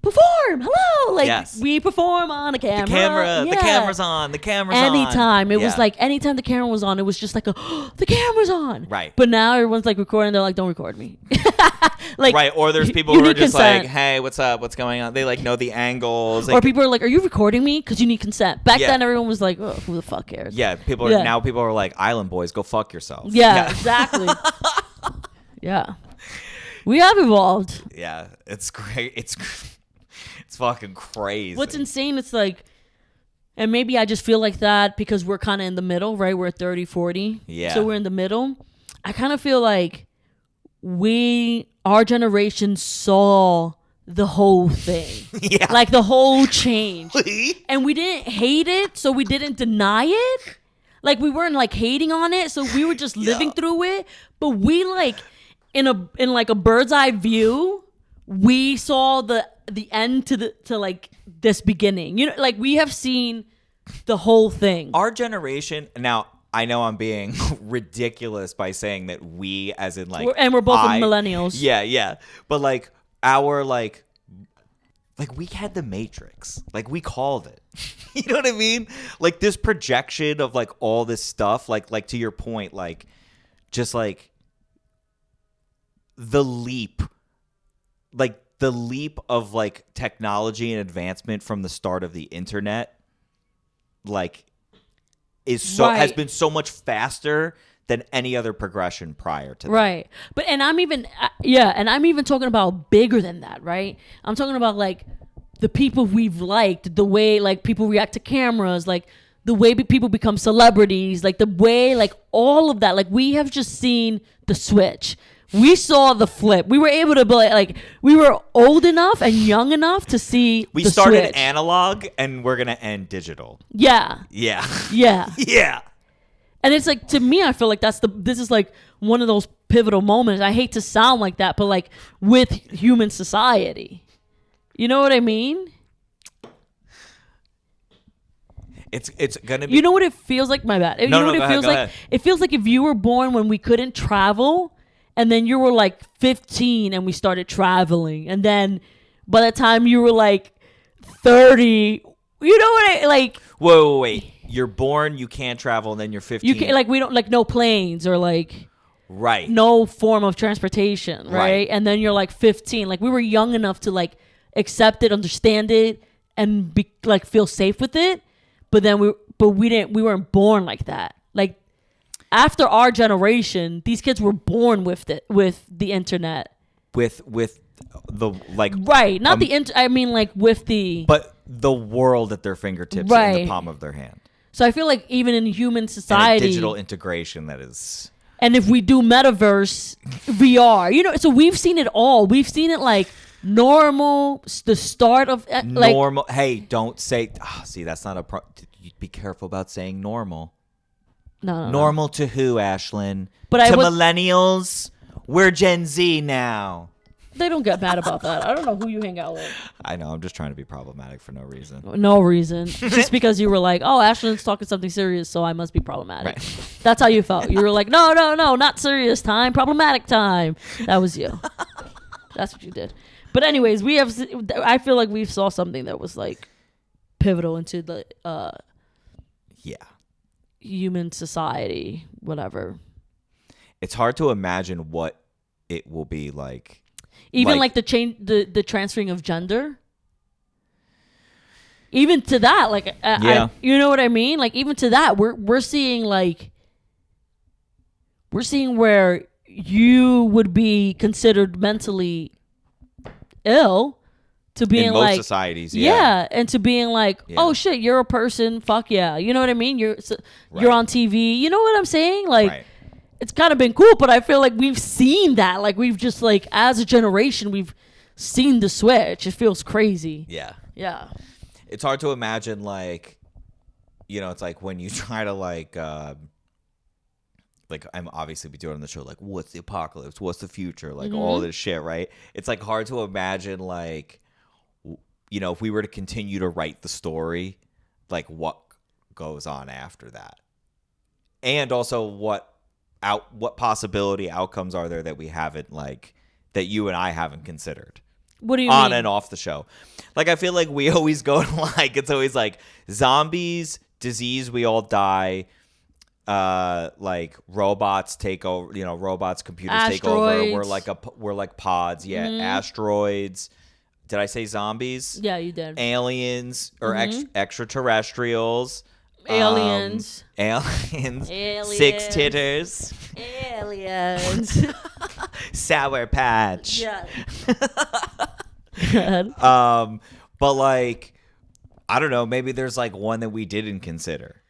Speaker 2: perform, hello, like we perform on a camera.
Speaker 1: The camera's on. The camera's on.
Speaker 2: Anytime it was like anytime the camera was on, it was just like the camera's on.
Speaker 1: Right.
Speaker 2: But now everyone's like recording. They're like, don't record me. Like
Speaker 1: right. Or there's people who are just like, hey, what's up? What's going on? They like know the angles. Like,
Speaker 2: or people are like, are you recording me? Because you need consent. Back then, everyone was like, oh, who the fuck cares?
Speaker 1: Yeah. Now people are like, Island Boys, go fuck yourself.
Speaker 2: Yeah. Exactly. Yeah. We have evolved.
Speaker 1: Yeah. It's great. It's fucking crazy.
Speaker 2: What's insane, it's like, and maybe I just feel like that because we're kind of in the middle, right? We're 30, 40.
Speaker 1: Yeah.
Speaker 2: So we're in the middle. I kind of feel like our generation saw the whole thing.
Speaker 1: Yeah.
Speaker 2: Like the whole change. And we didn't hate it, so we didn't deny it. Like we weren't like hating on it, so we were just living through it. But we like, in like a bird's eye view, we saw the end to like this beginning. You know, like we have seen the whole thing.
Speaker 1: Our generation, now I know I'm being ridiculous by saying that we, as in like,
Speaker 2: we're both millennials.
Speaker 1: Yeah. But like our like we had the Matrix. Like we called it. You know what I mean? Like this projection of like all this stuff, like to your point, like just like the leap of like technology and advancement from the start of the internet, like has been so much faster than any other progression prior to that.
Speaker 2: Right. But and I'm even talking about bigger than that, right? I'm talking about like the people we've liked, the way like people react to cameras, like the way people become celebrities, like the way like all of that. Like we have just seen the switch. We saw the flip. We were able to be like, we were old enough and young enough to see
Speaker 1: we
Speaker 2: the
Speaker 1: started
Speaker 2: switch.
Speaker 1: Analog and we're going to end digital.
Speaker 2: Yeah.
Speaker 1: Yeah.
Speaker 2: Yeah.
Speaker 1: Yeah.
Speaker 2: And it's like, to me, I feel like this is like one of those pivotal moments. I hate to sound like that, but like with human society. You know what I mean?
Speaker 1: It's gonna be.
Speaker 2: You know what it feels like? My bad. You know what it feels like? It feels like if you were born when we couldn't travel, and then you were like 15 and we started traveling, and then by the time you were like 30, you know what I like?
Speaker 1: Wait. You're born, you can't travel, and then you're 15.
Speaker 2: You can, like, we don't like no planes or like
Speaker 1: right.
Speaker 2: no form of transportation, right? And then you're like 15. Like we were young enough to like accept it, understand it, and be like feel safe with it. But then we weren't born like that. Like after our generation, these kids were born with the internet.
Speaker 1: With the like
Speaker 2: Right, not I mean like with the
Speaker 1: but the world at their fingertips in the palm of their hand.
Speaker 2: So I feel like even in human
Speaker 1: And
Speaker 2: society,
Speaker 1: digital integration that is.
Speaker 2: and if we do metaverse VR, you know, so we've seen it all. We've seen it like normal, the start of like
Speaker 1: Normal. Hey, don't say. See, that's not a. Be careful about saying normal.
Speaker 2: no.
Speaker 1: Normal to who, Ashlyn?
Speaker 2: But
Speaker 1: to
Speaker 2: I was-
Speaker 1: millennials. We're Gen Z now.
Speaker 2: They don't get mad about that. I don't know who you hang out with.
Speaker 1: I know. I'm just trying to be problematic for no reason.
Speaker 2: No reason. Just because you were like, oh, Ashlyn's talking something serious, so I must be problematic.
Speaker 1: Right.
Speaker 2: That's how you felt. You were like, no, not serious time, problematic time. That was you. That's what you did. But anyways, I feel like we saw something that was like pivotal into the
Speaker 1: Yeah.
Speaker 2: human society, whatever.
Speaker 1: It's hard to imagine what it will be like.
Speaker 2: Even like the change, the transferring of gender. Even to that, like, you know what I mean? Like, even to that, we're seeing where you would be considered mentally ill to being
Speaker 1: in most
Speaker 2: like
Speaker 1: societies,
Speaker 2: and to being like, oh shit, you're a person, fuck yeah, you know what I mean? You're on TV, you know what I'm saying? Like.
Speaker 1: Right.
Speaker 2: It's kind of been cool, but I feel like we've seen that. Like we've just like as a generation, we've seen the switch. It feels crazy.
Speaker 1: Yeah.
Speaker 2: Yeah.
Speaker 1: It's hard to imagine, like, you know, it's like when you try to like I'm obviously be doing on the show, like, what's the apocalypse? What's the future? Like all this shit, right? It's like hard to imagine, like, you know, if we were to continue to write the story, like what goes on after that, and also what possibility outcomes are there that we haven't, like, that you and I haven't considered.
Speaker 2: What do you
Speaker 1: on
Speaker 2: mean?
Speaker 1: and off the show? Like, I feel like we always go to, like, it's always like zombies, disease, we all die, like robots take over, you know, computers take over. We're like pods. Yeah. Asteroids. Did I say zombies?
Speaker 2: Yeah, you did.
Speaker 1: Aliens or extraterrestrials.
Speaker 2: Aliens.
Speaker 1: Aliens. Six titters.
Speaker 2: Aliens.
Speaker 1: Sour Patch.
Speaker 2: Yeah.
Speaker 1: But like, I don't know. Maybe there's like one that we didn't consider.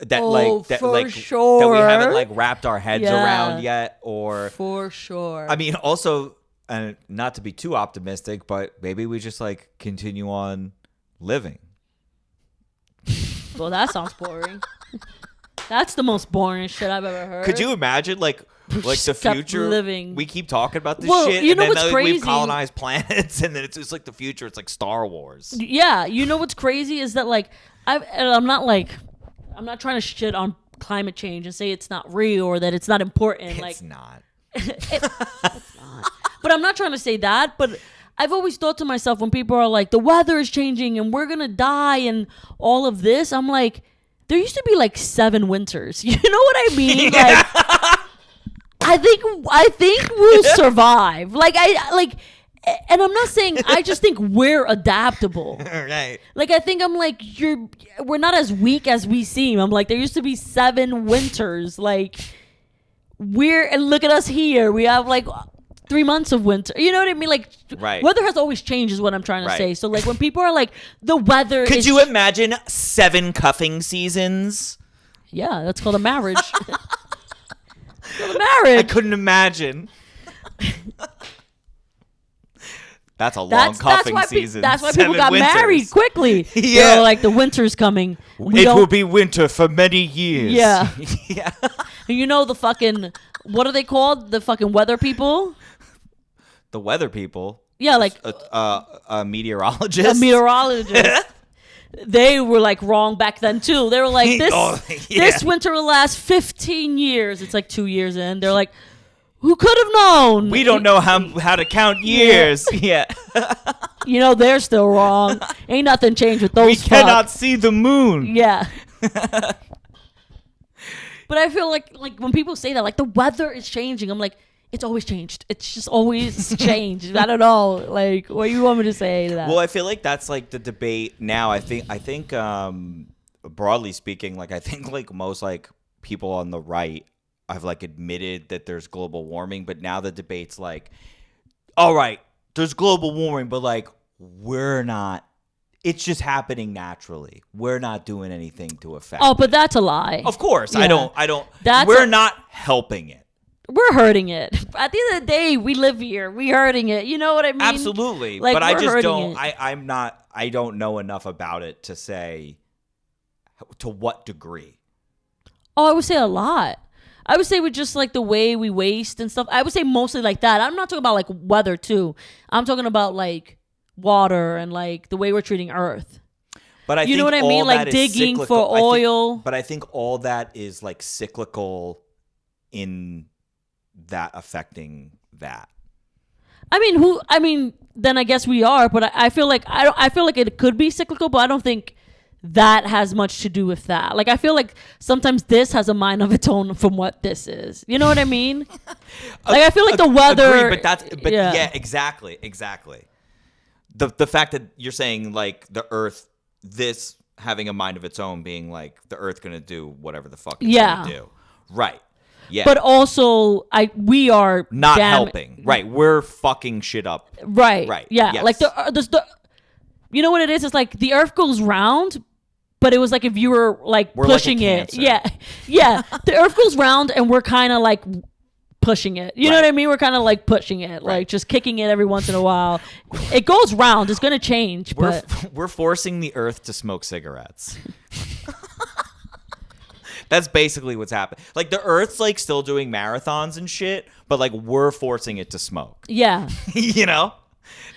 Speaker 1: That
Speaker 2: sure.
Speaker 1: that we haven't like wrapped our heads around yet, or
Speaker 2: for sure.
Speaker 1: I mean, also, and not to be too optimistic, but maybe we just like continue on living.
Speaker 2: Well, that sounds boring. That's the most boring shit I've ever heard.
Speaker 1: Could you imagine, like the future?
Speaker 2: Living.
Speaker 1: We keep talking about this
Speaker 2: Well,
Speaker 1: shit,
Speaker 2: you know
Speaker 1: and then
Speaker 2: what's
Speaker 1: like, we've
Speaker 2: crazy?
Speaker 1: colonized planets, and then it's just like the future. It's like Star Wars.
Speaker 2: Yeah, you know what's crazy is that like I'm not trying to shit on climate change and say it's not real or that it's not important.
Speaker 1: It's
Speaker 2: like
Speaker 1: not.
Speaker 2: it's not. But I'm not trying to say that. But I've always thought to myself when people are like, the weather is changing and we're gonna die and all of this, I'm like, there used to be like 7 winters. You know what I mean?
Speaker 1: Yeah.
Speaker 2: Like, I think we'll survive. And I'm not saying, I just think we're adaptable.
Speaker 1: Right.
Speaker 2: Like, I think I'm like, we're not as weak as we seem. I'm like, there used to be 7 winters. Like, and look at us here. We have like 3 months of winter. You know what I mean? Like,
Speaker 1: right.
Speaker 2: Weather has always changed is what I'm trying to say. So like when people are like, the weather
Speaker 1: Could you imagine 7 cuffing seasons?
Speaker 2: Yeah, that's called a marriage. It's called a marriage.
Speaker 1: I couldn't imagine. That's a long cuffing season.
Speaker 2: That's why
Speaker 1: 7
Speaker 2: people got
Speaker 1: winters.
Speaker 2: married quickly.
Speaker 1: Yeah.
Speaker 2: They're like, the winter's coming.
Speaker 1: It will be winter for many years.
Speaker 2: Yeah.
Speaker 1: Yeah.
Speaker 2: And you know the fucking, what are they called? The fucking weather people?
Speaker 1: The weather people.
Speaker 2: Yeah, like
Speaker 1: A meteorologist.
Speaker 2: a meteorologist. They were like wrong back then too. They were like, this winter will last 15 years. It's like 2 years in. They're like, Who could have known?
Speaker 1: We don't know how to count years. Yeah.
Speaker 2: You know, they're still wrong. Ain't nothing changed with those
Speaker 1: We
Speaker 2: fuck.
Speaker 1: cannot see the moon.
Speaker 2: Yeah. But I feel like when people say that, like, the weather is changing, I'm like, it's always changed. It's just always changed. I don't know. Like, what do you want me to say to that?
Speaker 1: Well, I feel like that's like the debate now. I think broadly speaking, like, I think like most like people on the right have like admitted that there's global warming, but now the debate's like, all right, there's global warming, but like we're not. It's just happening naturally. We're not doing anything to affect.
Speaker 2: Oh, but that's a lie.
Speaker 1: Of course,
Speaker 2: Yeah.
Speaker 1: I don't.
Speaker 2: That's
Speaker 1: we're not helping it.
Speaker 2: We're hurting it. At the end of the day, we live here. We hurting it. You know what I mean?
Speaker 1: Absolutely.
Speaker 2: Like,
Speaker 1: but I
Speaker 2: we're
Speaker 1: just
Speaker 2: hurting
Speaker 1: don't.
Speaker 2: it.
Speaker 1: I'm not. I don't know enough about it to say to what degree.
Speaker 2: Oh, I would say a lot. I would say with just like the way we waste and stuff. I would say mostly like that. I'm not talking about like weather too. I'm talking about like water and like the way we're treating Earth.
Speaker 1: But I
Speaker 2: You
Speaker 1: think
Speaker 2: know what I
Speaker 1: all
Speaker 2: mean? Like
Speaker 1: that is
Speaker 2: digging for
Speaker 1: cyclical.
Speaker 2: oil.
Speaker 1: But I think all that is like cyclical in that affecting that.
Speaker 2: I mean, then I guess we are. But I feel like I feel like it could be cyclical, but I don't think that has much to do with that. Like, I feel like sometimes this has a mind of its own from what this is. You know what I mean? Like, I feel like the weather.
Speaker 1: Agreed, yeah, exactly. The fact that you're saying like the Earth, this having a mind of its own, being like the Earth gonna do whatever the fuck it's gonna do, right? Yeah,
Speaker 2: But also, we are
Speaker 1: not helping, right? We're fucking shit up,
Speaker 2: right? Yeah,
Speaker 1: yes.
Speaker 2: like the you know what it is? It's like the Earth goes round, but it was like if you were like
Speaker 1: We're like a
Speaker 2: pushing it.
Speaker 1: cancer.
Speaker 2: Yeah. The Earth goes round, and we're kind of like pushing it. You know what I mean? We're kind of like pushing it, like just kicking it every once in a while. It goes round. It's gonna change, but
Speaker 1: We're forcing the Earth to smoke cigarettes. That's basically what's happening. Like the Earth's like still doing marathons and shit, but like we're forcing it to smoke.
Speaker 2: yeah,
Speaker 1: You know?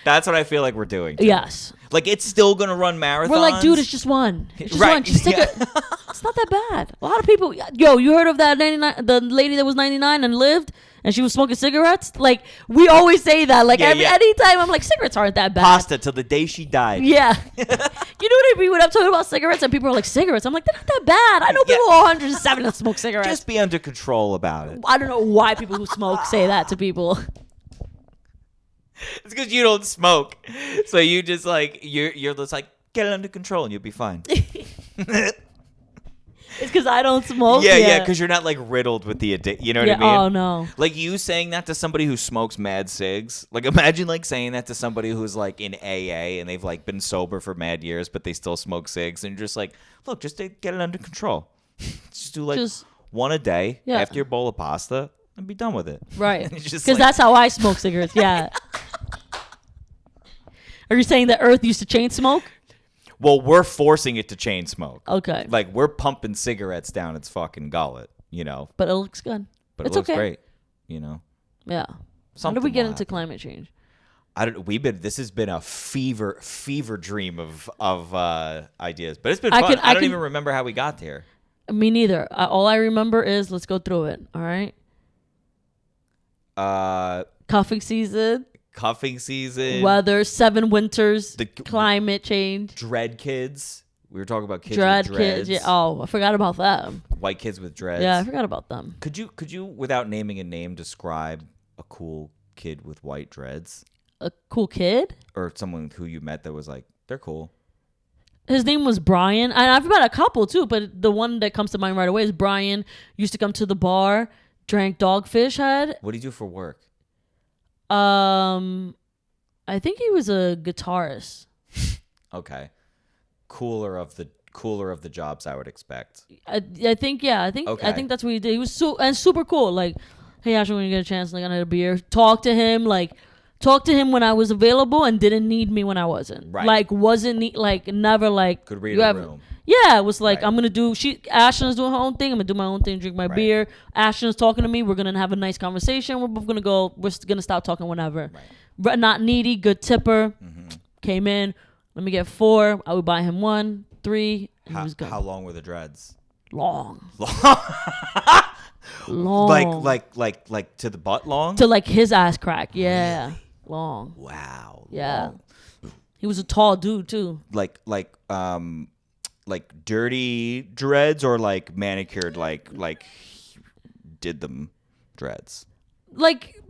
Speaker 1: That's what I feel like we're doing. Too.
Speaker 2: yes.
Speaker 1: Like it's still gonna run marathons.
Speaker 2: We're like, dude, it's just one. It's just
Speaker 1: Right,
Speaker 2: one. Just take
Speaker 1: yeah.
Speaker 2: It's not that bad. A lot of people. Yo, you heard of that 99? The lady that was 99 and lived, and she was smoking cigarettes. Like, we always say that. Like,
Speaker 1: Yeah, yeah.
Speaker 2: anytime I'm like, cigarettes aren't that bad.
Speaker 1: pasta till the day she died.
Speaker 2: Yeah. You know what I mean? When I'm talking about cigarettes and people are like, cigarettes, I'm like, they're not that bad. I know people who are 107 that smoke cigarettes.
Speaker 1: Just be under control about it.
Speaker 2: I don't know why people who smoke say that to people.
Speaker 1: It's because you don't smoke, so you just like you're just like get it under control and you'll be fine.
Speaker 2: It's because I don't smoke.
Speaker 1: Yeah, because you're not like riddled with the you know what I mean?
Speaker 2: Oh, no.
Speaker 1: Like you saying that to somebody who smokes mad cigs. Like imagine like saying that to somebody who's like in AA and they've like been sober for mad years, but they still smoke cigs, and you're just like, look, just get it under control. Just do like one a day after your bowl of pasta and be done with it.
Speaker 2: Right.
Speaker 1: It's just
Speaker 2: Because
Speaker 1: like-
Speaker 2: that's how I smoke cigarettes. Yeah. Are you saying that Earth used to chain smoke?
Speaker 1: Well, we're forcing it to chain smoke.
Speaker 2: Okay.
Speaker 1: Like we're pumping cigarettes down its fucking gullet, you know.
Speaker 2: But it looks good.
Speaker 1: But
Speaker 2: It's
Speaker 1: it looks
Speaker 2: okay.
Speaker 1: great, you know.
Speaker 2: Yeah. How
Speaker 1: Something
Speaker 2: did we get
Speaker 1: will
Speaker 2: into
Speaker 1: happen.
Speaker 2: climate change?
Speaker 1: This has been a fever dream of ideas, but it's been fun. I don't even remember how we got here.
Speaker 2: Me neither. All I remember is let's go through it. All right. Cuffing season,
Speaker 1: Cuffing season,
Speaker 2: weather, 7 winters,
Speaker 1: The-
Speaker 2: climate change,
Speaker 1: dread kids. We were talking about kids
Speaker 2: dread
Speaker 1: with dreads.
Speaker 2: kids. Yeah. Oh, I forgot about them.
Speaker 1: White kids with dreads.
Speaker 2: Yeah, I forgot about them.
Speaker 1: Could you, without naming a name, describe a cool kid with white dreads,
Speaker 2: A cool kid.
Speaker 1: or someone who you met that was like they're cool?
Speaker 2: His name was Brian. And I've met a couple too, but the one that comes to mind right away is Brian. Used to come to the bar, drank Dogfish Head.
Speaker 1: What do you do for work?
Speaker 2: I think he was a guitarist.
Speaker 1: Okay, cooler of the jobs I would expect.
Speaker 2: I think
Speaker 1: Okay.
Speaker 2: I think that's what he did. He was super cool. Like, hey, Ashley, when you get a chance, like, I need a beer. Talk to him when I was available and didn't need me when I wasn't.
Speaker 1: Right.
Speaker 2: Like, never like
Speaker 1: Could read a room.
Speaker 2: Yeah, it was like,
Speaker 1: Right.
Speaker 2: I'm gonna do. Ashton's doing her own thing. I'm gonna do my own thing. Drink my beer. Ashton's talking to me. We're gonna have a nice conversation. We're both gonna go. We're gonna stop talking whenever.
Speaker 1: Right.
Speaker 2: But not needy. Good tipper. Came in. Let me get 4. I would buy him 1, 3. And he was good.
Speaker 1: How long were the dreads?
Speaker 2: Long. long.
Speaker 1: Like to the butt long?
Speaker 2: To like his ass crack. Yeah. Really? Long.
Speaker 1: Wow.
Speaker 2: Yeah.
Speaker 1: Long.
Speaker 2: He was a tall dude too.
Speaker 1: Like dirty dreads or like manicured like did them dreads.
Speaker 2: Like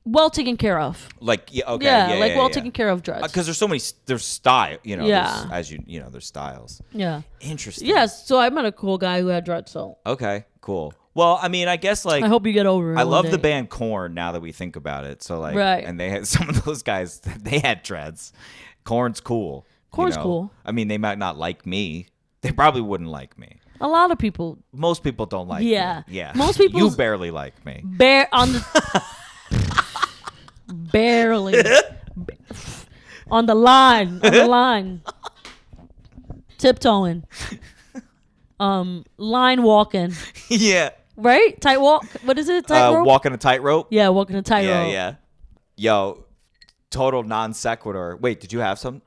Speaker 2: well taken care of.
Speaker 1: Like okay.
Speaker 2: Yeah,
Speaker 1: Yeah,
Speaker 2: like well
Speaker 1: yeah.
Speaker 2: taken care of dreads.
Speaker 1: Because there's so many there's style,
Speaker 2: Yeah.
Speaker 1: there's, as you know, there's styles.
Speaker 2: Yeah.
Speaker 1: Interesting.
Speaker 2: Yes, so I met a cool guy who had dreads, so
Speaker 1: Okay, cool. Well, I mean, I guess like
Speaker 2: I hope you get over it.
Speaker 1: I
Speaker 2: one
Speaker 1: love
Speaker 2: day.
Speaker 1: the band Korn now that we think about it. So like,
Speaker 2: Right.
Speaker 1: and they had some of those guys. They had dreads. Korn's cool.
Speaker 2: Korn's cool.
Speaker 1: I mean, they might not like me. They probably wouldn't like me.
Speaker 2: A lot of people
Speaker 1: Most people don't like
Speaker 2: Yeah.
Speaker 1: me. Yeah.
Speaker 2: Most people-
Speaker 1: You barely like me.
Speaker 2: on the barely on the line tiptoeing line walking,
Speaker 1: Yeah.
Speaker 2: right? Tight walk. What is it? Tightrope?
Speaker 1: Walking a tightrope.
Speaker 2: Yeah, walking a tightrope.
Speaker 1: Yeah, yeah. Yo, total non sequitur. Wait, did you have some?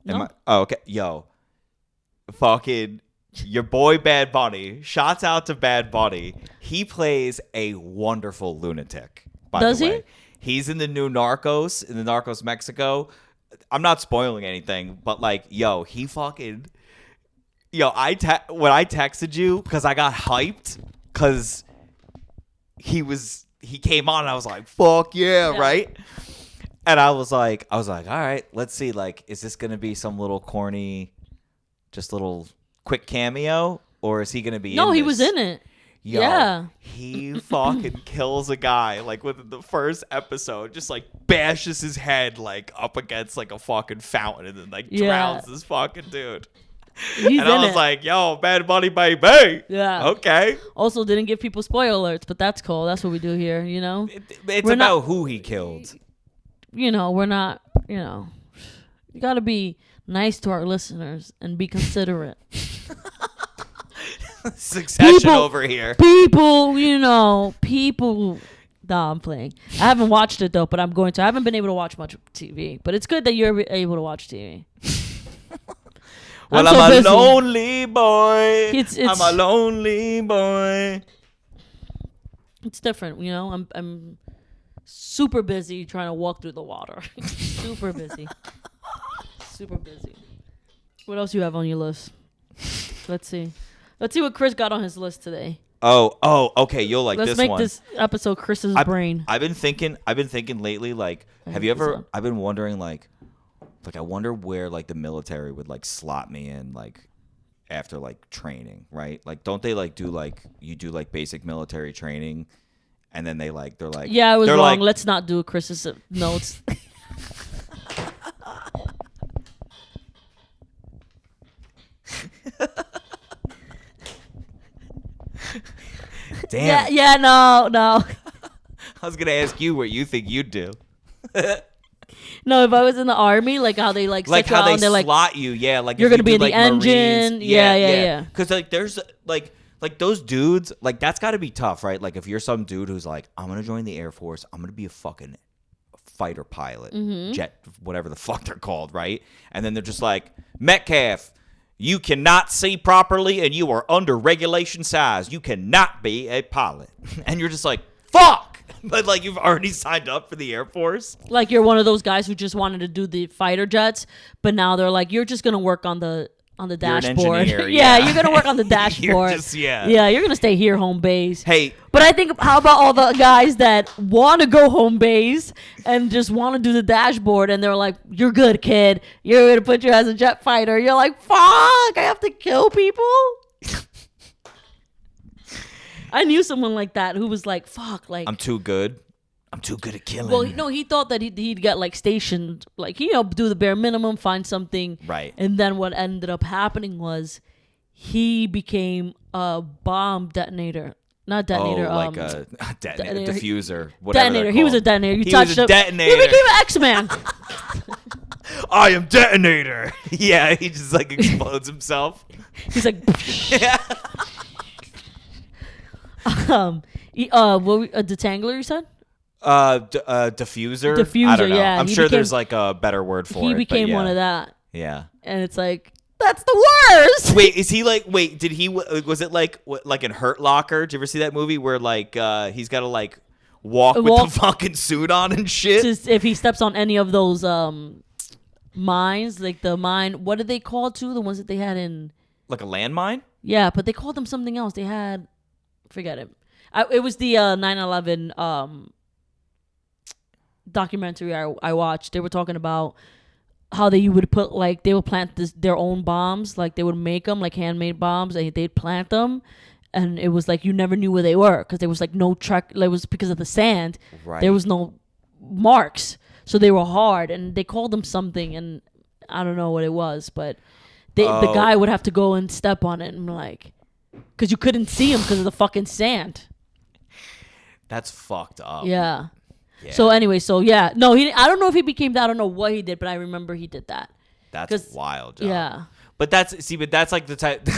Speaker 2: No.
Speaker 1: Oh, okay. Yo, fucking your boy Bad Bunny. Shouts out to Bad Bunny. He plays a wonderful lunatic. By
Speaker 2: Does
Speaker 1: the
Speaker 2: he?
Speaker 1: way, he's in the new Narcos, in the Narcos Mexico. I'm not spoiling anything, but like, yo, he fucking. Yo, when I texted you because I got hyped because he came on and I was like, fuck yeah, right? And I was like, all right, let's see, like, is this gonna be some little corny, just little quick cameo, or is he gonna be?
Speaker 2: No,
Speaker 1: in
Speaker 2: he
Speaker 1: this?
Speaker 2: was in it.
Speaker 1: Yo,
Speaker 2: Yeah.
Speaker 1: he fucking kills a guy like within the first episode, just like bashes his head like up against like a fucking fountain and then like
Speaker 2: Yeah.
Speaker 1: drowns this fucking dude.
Speaker 2: He's
Speaker 1: And
Speaker 2: in
Speaker 1: I was
Speaker 2: it.
Speaker 1: like, yo, Bad Bunny, baby.
Speaker 2: Yeah.
Speaker 1: Okay.
Speaker 2: Also, didn't give people spoiler alerts, but that's cool. That's what we do here, you know?
Speaker 1: It's
Speaker 2: We're
Speaker 1: about
Speaker 2: not-
Speaker 1: who he killed.
Speaker 2: You know, we're not, you know, you got to be nice to our listeners and be considerate.
Speaker 1: Succession
Speaker 2: People-
Speaker 1: over here.
Speaker 2: People, you know, people. Nah, I'm playing. I haven't watched it though, but I'm going to. I haven't been able to watch much TV, but it's good that you're able to watch TV.
Speaker 1: Well,
Speaker 2: so
Speaker 1: I'm a
Speaker 2: busy.
Speaker 1: lonely boy.
Speaker 2: It's-
Speaker 1: I'm a lonely boy.
Speaker 2: It's different, you know. I'm super busy trying to walk through the water. Super busy. Super busy. What else you have on your list? Let's see. Let's see what Chris got on his list today.
Speaker 1: Oh, okay. You'll like
Speaker 2: Let's
Speaker 1: this
Speaker 2: make
Speaker 1: one.
Speaker 2: this episode Chris's brain.
Speaker 1: I've been thinking lately, like, have you
Speaker 2: hate this
Speaker 1: ever?
Speaker 2: one.
Speaker 1: I've been wondering, like, I wonder where like the military would like slot me in, like, after like training, right? Like, don't they like do like you do like basic military training, and then they're like,
Speaker 2: Yeah, I was
Speaker 1: they're
Speaker 2: wrong.
Speaker 1: like-
Speaker 2: Let's not do Chris's notes.
Speaker 1: Damn.
Speaker 2: yeah, no.
Speaker 1: I was gonna ask you what you think you'd do.
Speaker 2: No, if I was in the army, like how they like
Speaker 1: Like
Speaker 2: set you
Speaker 1: how
Speaker 2: out
Speaker 1: they
Speaker 2: and they're like,
Speaker 1: slot you, yeah. Like
Speaker 2: you're
Speaker 1: if you
Speaker 2: gonna be
Speaker 1: do,
Speaker 2: in the
Speaker 1: like,
Speaker 2: engine.
Speaker 1: Marines,
Speaker 2: Yeah.
Speaker 1: Because like there's like those dudes, like that's got to be tough, right? Like if you're some dude who's like, I'm gonna join the Air Force, I'm gonna be a fucking fighter pilot,
Speaker 2: Mm-hmm.
Speaker 1: jet, whatever the fuck they're called, right? And then they're just like, Metcalf, you cannot see properly and you are under regulation size. You cannot be a pilot. And you're just like, fuck. But like you've already signed up for the Air Force.
Speaker 2: like you're one of those guys who just wanted to do the fighter jets, but now they're like, you're just gonna work on the
Speaker 1: an
Speaker 2: dashboard.
Speaker 1: engineer,
Speaker 2: yeah,
Speaker 1: yeah.
Speaker 2: you're gonna work on the dashboard.
Speaker 1: yeah.
Speaker 2: Yeah, you're gonna stay here home base.
Speaker 1: Hey,
Speaker 2: But I think, how about all the guys that want to go home base and just want to do the dashboard, and they're like, "You're good, kid. You're gonna put you as a jet fighter." You're like, "Fuck! I have to kill people." I knew someone like that who was like, "Fuck!" Like,
Speaker 1: I'm too good. I'm too good at killing.
Speaker 2: well, no, he thought that he'd get like stationed, like do the bare minimum, find something,
Speaker 1: Right.
Speaker 2: And then what ended up happening was he became a bomb detonator. Not detonator.
Speaker 1: like a detonator, diffuser, whatever.
Speaker 2: Detonator.
Speaker 1: they're
Speaker 2: He was a
Speaker 1: called.
Speaker 2: detonator. You
Speaker 1: He
Speaker 2: touched
Speaker 1: was a
Speaker 2: him.
Speaker 1: detonator.
Speaker 2: He became an X-Man.
Speaker 1: I am detonator. Yeah, he just like explodes himself.
Speaker 2: He's like,
Speaker 1: Yeah.
Speaker 2: a detangler, you said?
Speaker 1: Diffuser.
Speaker 2: Diffuser,
Speaker 1: I don't know.
Speaker 2: yeah.
Speaker 1: I'm
Speaker 2: He
Speaker 1: sure
Speaker 2: became-
Speaker 1: there's like a better word for it.
Speaker 2: He
Speaker 1: but
Speaker 2: became
Speaker 1: yeah.
Speaker 2: one of that.
Speaker 1: Yeah.
Speaker 2: And it's like, That's the worst.
Speaker 1: Wait, is he like? Wait, did he? Was it like in Hurt Locker? Did you ever see that movie where like he's got to like walk with the fucking suit on and shit?
Speaker 2: Just if he steps on any of those mines, like the mine. What did they call too? The ones that they had in
Speaker 1: Like a landmine?
Speaker 2: Yeah, but they called them something else. They had, forget it. It was the 9/11 documentary I watched. They were talking about how they would put like they would plant their own bombs, like they would make them like handmade bombs, and they'd plant them, and it was like you never knew where they were because there was like no track. It was because of the sand.
Speaker 1: Right.
Speaker 2: There was no marks, so they were hard, and they called them something, and I don't know what it was, but the guy would have to go and step on it, and like, because you couldn't see him because of the fucking sand.
Speaker 1: That's fucked up.
Speaker 2: Yeah. So anyway, no, I don't know if he became that. I don't know what he did, but I remember he did that.
Speaker 1: That's wild. John.
Speaker 2: Yeah.
Speaker 1: But that's like the type.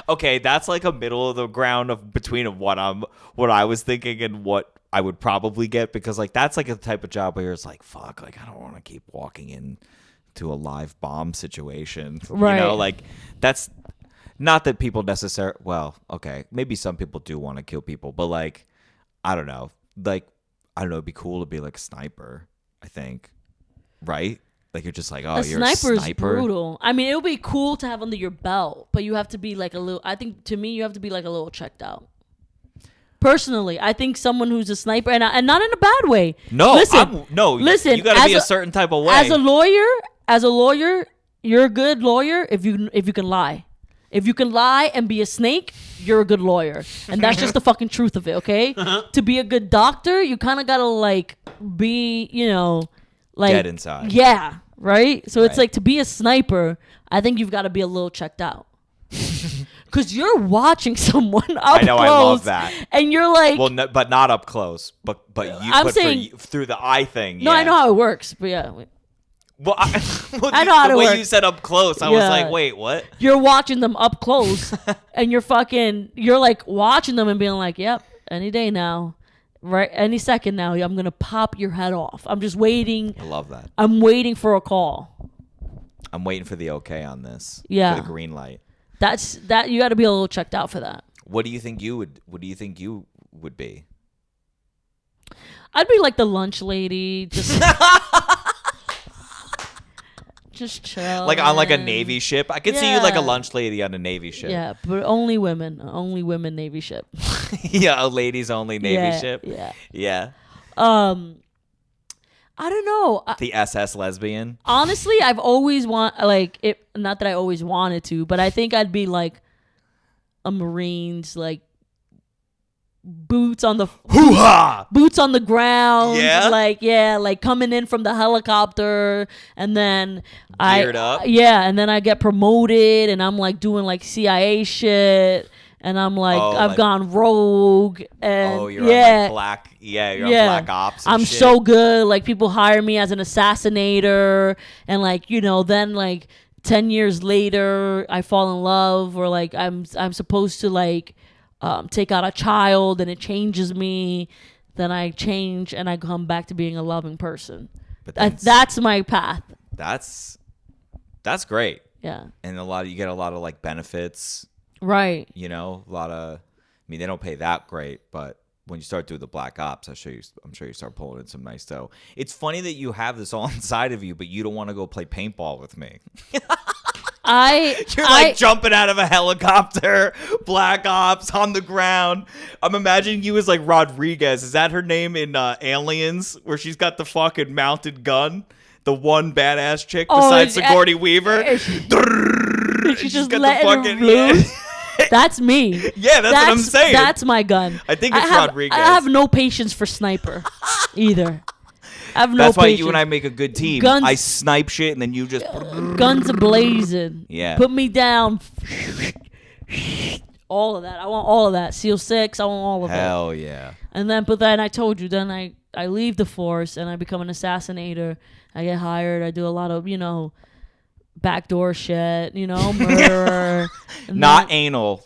Speaker 1: Okay, that's like a middle of the ground between what I was thinking and what I would probably get, because like that's like a type of job where it's like, fuck, like I don't want to keep walking in to a live bomb situation.
Speaker 2: Right.
Speaker 1: You know, like that's not that people necessarily. Well, okay, maybe some people do want to kill people, but like I don't know, like. I don't know, it'd be cool to be like a sniper, I think. Right? Like you're just like, oh, you're a sniper.
Speaker 2: Is brutal. I mean, it would be cool to have under your belt, but you have to be like a little, I think to me, you have to be like a little checked out. Personally, I think someone who's a sniper, and not in a bad way.
Speaker 1: No,
Speaker 2: listen,
Speaker 1: you gotta be a certain type of way.
Speaker 2: As a lawyer, you're a good lawyer if you can lie. If you can lie and be a snake, you're a good lawyer. And that's just the fucking truth of it, okay? To be a good doctor, you kind of got to, like, be, like...
Speaker 1: dead inside.
Speaker 2: Yeah, right? So it's like, to be a sniper, I think you've got to be a little checked out. Because you're watching someone up close.
Speaker 1: I know, I love that.
Speaker 2: And you're like...
Speaker 1: Well, no, but not up close. But
Speaker 2: I'm saying...
Speaker 1: through the eye thing,
Speaker 2: No, I know how it works, but yeah...
Speaker 1: Well,
Speaker 2: I know how to
Speaker 1: the way
Speaker 2: work.
Speaker 1: You said up close, I was like, wait, what?
Speaker 2: You're watching them up close, and you're like watching them and being like, yep, any day now, right? Any second now, I'm going to pop your head off. I'm just waiting.
Speaker 1: I love that.
Speaker 2: I'm waiting for a call.
Speaker 1: I'm waiting for the okay on this.
Speaker 2: Yeah.
Speaker 1: For the green light.
Speaker 2: That you got to be a little checked out for that.
Speaker 1: What do you think you would be?
Speaker 2: I'd be like the lunch lady, just chill.
Speaker 1: Like on like a Navy ship? I could see you like a lunch lady on a Navy ship.
Speaker 2: Yeah, but only women Navy ship.
Speaker 1: Yeah, a ladies only Navy ship.
Speaker 2: Yeah.
Speaker 1: Yeah.
Speaker 2: I don't know.
Speaker 1: The SS lesbian.
Speaker 2: Honestly, I've always not that I always wanted to, but I think I'd be like a Marines, like boots on the ground.
Speaker 1: Yeah.
Speaker 2: Like coming in from the helicopter, and then
Speaker 1: Geared up.
Speaker 2: and then I get promoted, and I'm like doing like CIA shit, and I'm like I've gone rogue, and
Speaker 1: you're on like black. Yeah, you're on black ops. And
Speaker 2: I'm
Speaker 1: shit.
Speaker 2: so good. Like people hire me as an assassinator, and like then like 10 years later I fall in love, or like I'm supposed to like take out a child, and it changes me. Then I change and I come back to being a loving person. But that's my path.
Speaker 1: That's great.
Speaker 2: Yeah.
Speaker 1: And you get a lot of like benefits.
Speaker 2: Right.
Speaker 1: A lot of. I mean, they don't pay that great, but when you start doing the black ops, I'm sure you start pulling in some nice dough. It's funny that you have this all inside of you, but you don't want to go play paintball with me. You're like jumping out of a helicopter, black ops on the ground. I'm imagining you as like Rodriguez. Is that her name in Aliens, where she's got the fucking mounted gun? The one badass chick besides Sigourney Weaver.
Speaker 2: She's just letting her loose. That's me.
Speaker 1: Yeah, that's what I'm saying.
Speaker 2: That's my gun.
Speaker 1: I think it's Rodriguez.
Speaker 2: I have no patience for sniper either. I have no
Speaker 1: That's why
Speaker 2: patience.
Speaker 1: you and I make a good team.
Speaker 2: Guns,
Speaker 1: I snipe shit, and then you just...
Speaker 2: Guns a-blazing.
Speaker 1: Yeah.
Speaker 2: Put me down. All of that. I want all of that. SEAL 6, I want all of it.
Speaker 1: Hell yeah.
Speaker 2: And then I told you, then I leave the force, and I become an assassinator. I get hired. I do a lot of, backdoor shit, murder.
Speaker 1: Not anal.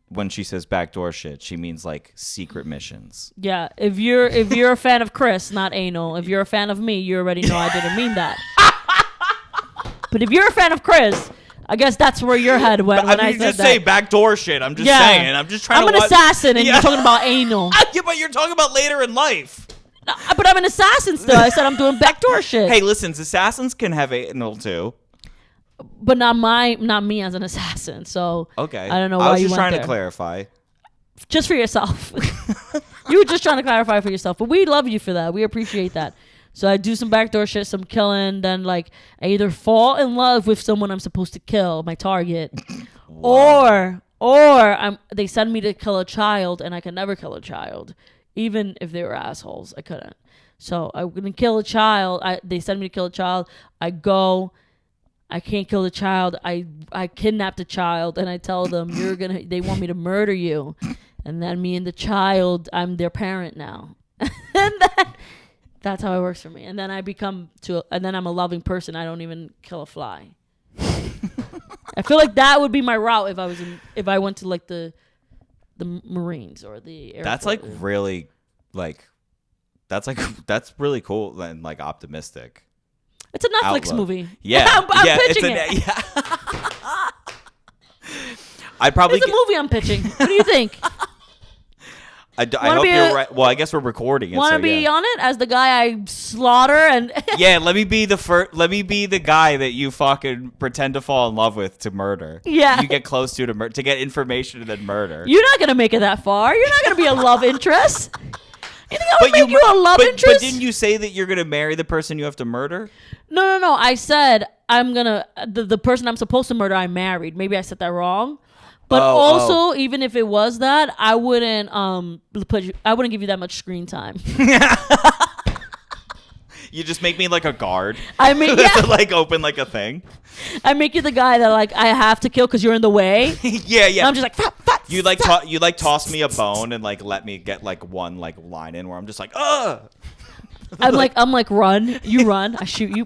Speaker 1: When she says backdoor shit, she means like secret missions.
Speaker 2: Yeah, if you're a fan of Chris, not anal. If you're a fan of me, you already know I didn't mean that. But if you're a fan of Chris, I guess that's where your head went when I
Speaker 1: mean,
Speaker 2: said
Speaker 1: just
Speaker 2: that.
Speaker 1: say backdoor shit. I'm just saying. I'm just trying
Speaker 2: I'm
Speaker 1: to.
Speaker 2: an assassin, and you're talking about anal.
Speaker 1: Yeah, but you're talking about later in life.
Speaker 2: But I'm an assassin still. I said I'm doing backdoor shit.
Speaker 1: Hey, listen, assassins can have anal too.
Speaker 2: But not me as an assassin. So
Speaker 1: Okay.
Speaker 2: I don't know why
Speaker 1: I was
Speaker 2: you
Speaker 1: just
Speaker 2: went
Speaker 1: trying
Speaker 2: there.
Speaker 1: to clarify.
Speaker 2: Just for yourself. You were just trying to clarify for yourself. But we love you for that. We appreciate that. So I do some backdoor shit, some killing. Then like I either fall in love with someone I'm supposed to kill, my target, or they send me to kill a child, and I can never kill a child, even if they were assholes. I couldn't. So I'm gonna kill a child. They send me to kill a child. I go. I can't kill the child. I kidnap the child, and I tell them they want me to murder you, and then me and the child, I'm their parent now, and then that's how it works for me. And then and then I'm a loving person. I don't even kill a fly. I feel like that would be my route if I went to like the Marines or the Air
Speaker 1: That's
Speaker 2: Force.
Speaker 1: like really that's really cool and like optimistic.
Speaker 2: It's a Netflix
Speaker 1: outlook.
Speaker 2: movie.
Speaker 1: Yeah,
Speaker 2: I'm pitching it.
Speaker 1: Yeah. I'd probably.
Speaker 2: It's a movie I'm pitching. What do you think?
Speaker 1: I hope you're right. Well, I guess we're recording it.
Speaker 2: Want to be on it as the guy I slaughter and?
Speaker 1: Yeah, let me be the guy that you fucking pretend to fall in love with to murder.
Speaker 2: Yeah.
Speaker 1: You get close to get information and then murder.
Speaker 2: You're not gonna make it that far. You're not gonna be a love interest. You think I would make you a love interest?
Speaker 1: But didn't you say that you're gonna marry the person you have to murder?
Speaker 2: No. I said I'm gonna the person I'm supposed to murder. I married. Maybe I said that wrong. But also, even if it was that, I wouldn't give you that much screen time.
Speaker 1: You just make me like a guard.
Speaker 2: I mean,
Speaker 1: to like open like a thing.
Speaker 2: I make you the guy that like I have to kill because you're in the way.
Speaker 1: Yeah.
Speaker 2: And I'm just like
Speaker 1: You like toss me a bone and like let me get like one like line in where I'm just like ugh.
Speaker 2: I'm like run. You run. I shoot you.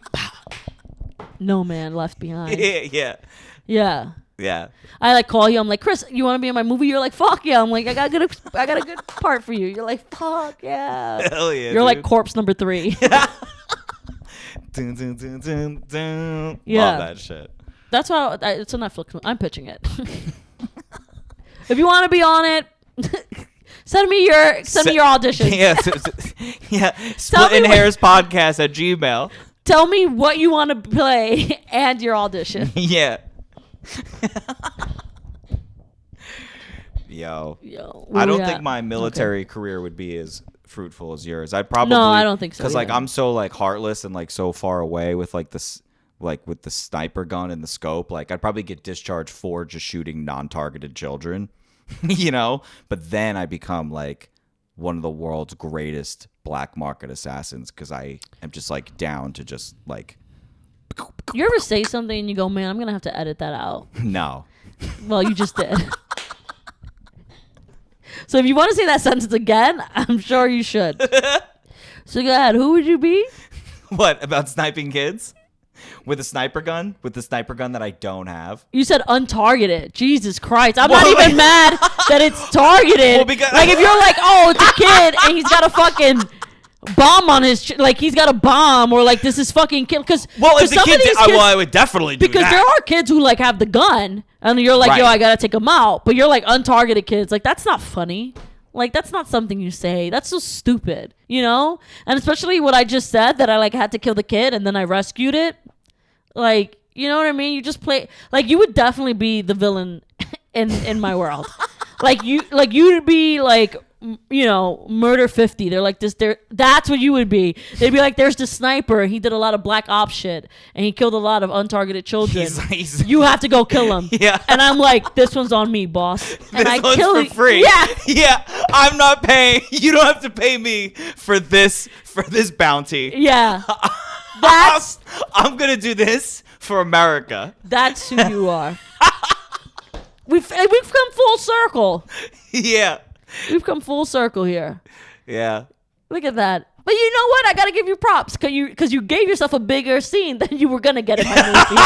Speaker 2: No man left behind.
Speaker 1: Yeah.
Speaker 2: Yeah. I like call you. I'm like, Chris, you want to be in my movie? You're like, fuck yeah. I'm like, I got a good part for you. You're like, fuck yeah.
Speaker 1: Hell yeah.
Speaker 2: You're like corpse number 3.
Speaker 1: Dun, dun, dun, dun, dun.
Speaker 2: Yeah.
Speaker 1: Love that shit.
Speaker 2: That's how it's a Netflix movie. I'm pitching it. If you want to be on it, send me your audition.
Speaker 1: Yeah. Splittinhairspodcast at Gmail.
Speaker 2: Tell me what you want to play and your audition.
Speaker 1: Yeah. Yo, I don't think my military career would be as fruitful as yours. I
Speaker 2: don't think so.
Speaker 1: Because like
Speaker 2: either.
Speaker 1: I'm so like heartless and like so far away with like this, like with the sniper gun and the scope. Like I'd probably get discharged for just shooting non-targeted children, you know. But then I become like one of the world's greatest black market assassins because I am just like down to just like.
Speaker 2: You ever say something and you go, man, I'm going to have to edit that out?
Speaker 1: No.
Speaker 2: Well, you just did. So if you want to say that sentence again, I'm sure you should. So go ahead. Who would you be?
Speaker 1: What, about sniping kids? With a sniper gun? With the sniper gun that I don't have?
Speaker 2: You said untargeted. Jesus Christ. I'm not even mad that it's targeted.
Speaker 1: Well, because
Speaker 2: like if you're like, oh, it's a kid and he's got a fucking bomb on his like he's got a bomb or like this is fucking kid because
Speaker 1: if the kids I would definitely do
Speaker 2: because
Speaker 1: that.
Speaker 2: there are kids who like have the gun and you're like yo I gotta take them out but you're like untargeted kids like that's not funny like that's not something you say that's so stupid you know and especially what I just said that I like had to kill the kid and then I rescued it like you know what I mean you just play like you would definitely be the villain in my world you'd be like you know, murder 50. They're like this. That's what you would be. They'd be like, there's the sniper. He did a lot of black ops shit, and he killed a lot of untargeted children. You have to go kill him.
Speaker 1: Yeah.
Speaker 2: And I'm like, this one's on me, boss. And
Speaker 1: this one's
Speaker 2: kill
Speaker 1: for free.
Speaker 2: Yeah.
Speaker 1: Yeah. I'm not paying. You don't have to pay me for this bounty.
Speaker 2: Yeah.
Speaker 1: I'm gonna do this for America.
Speaker 2: That's who you are. We've come full circle.
Speaker 1: Yeah.
Speaker 2: We've come full circle here.
Speaker 1: Yeah.
Speaker 2: Look at that. But you know what? I gotta give you props because you gave yourself a bigger scene than you were gonna get in my movie.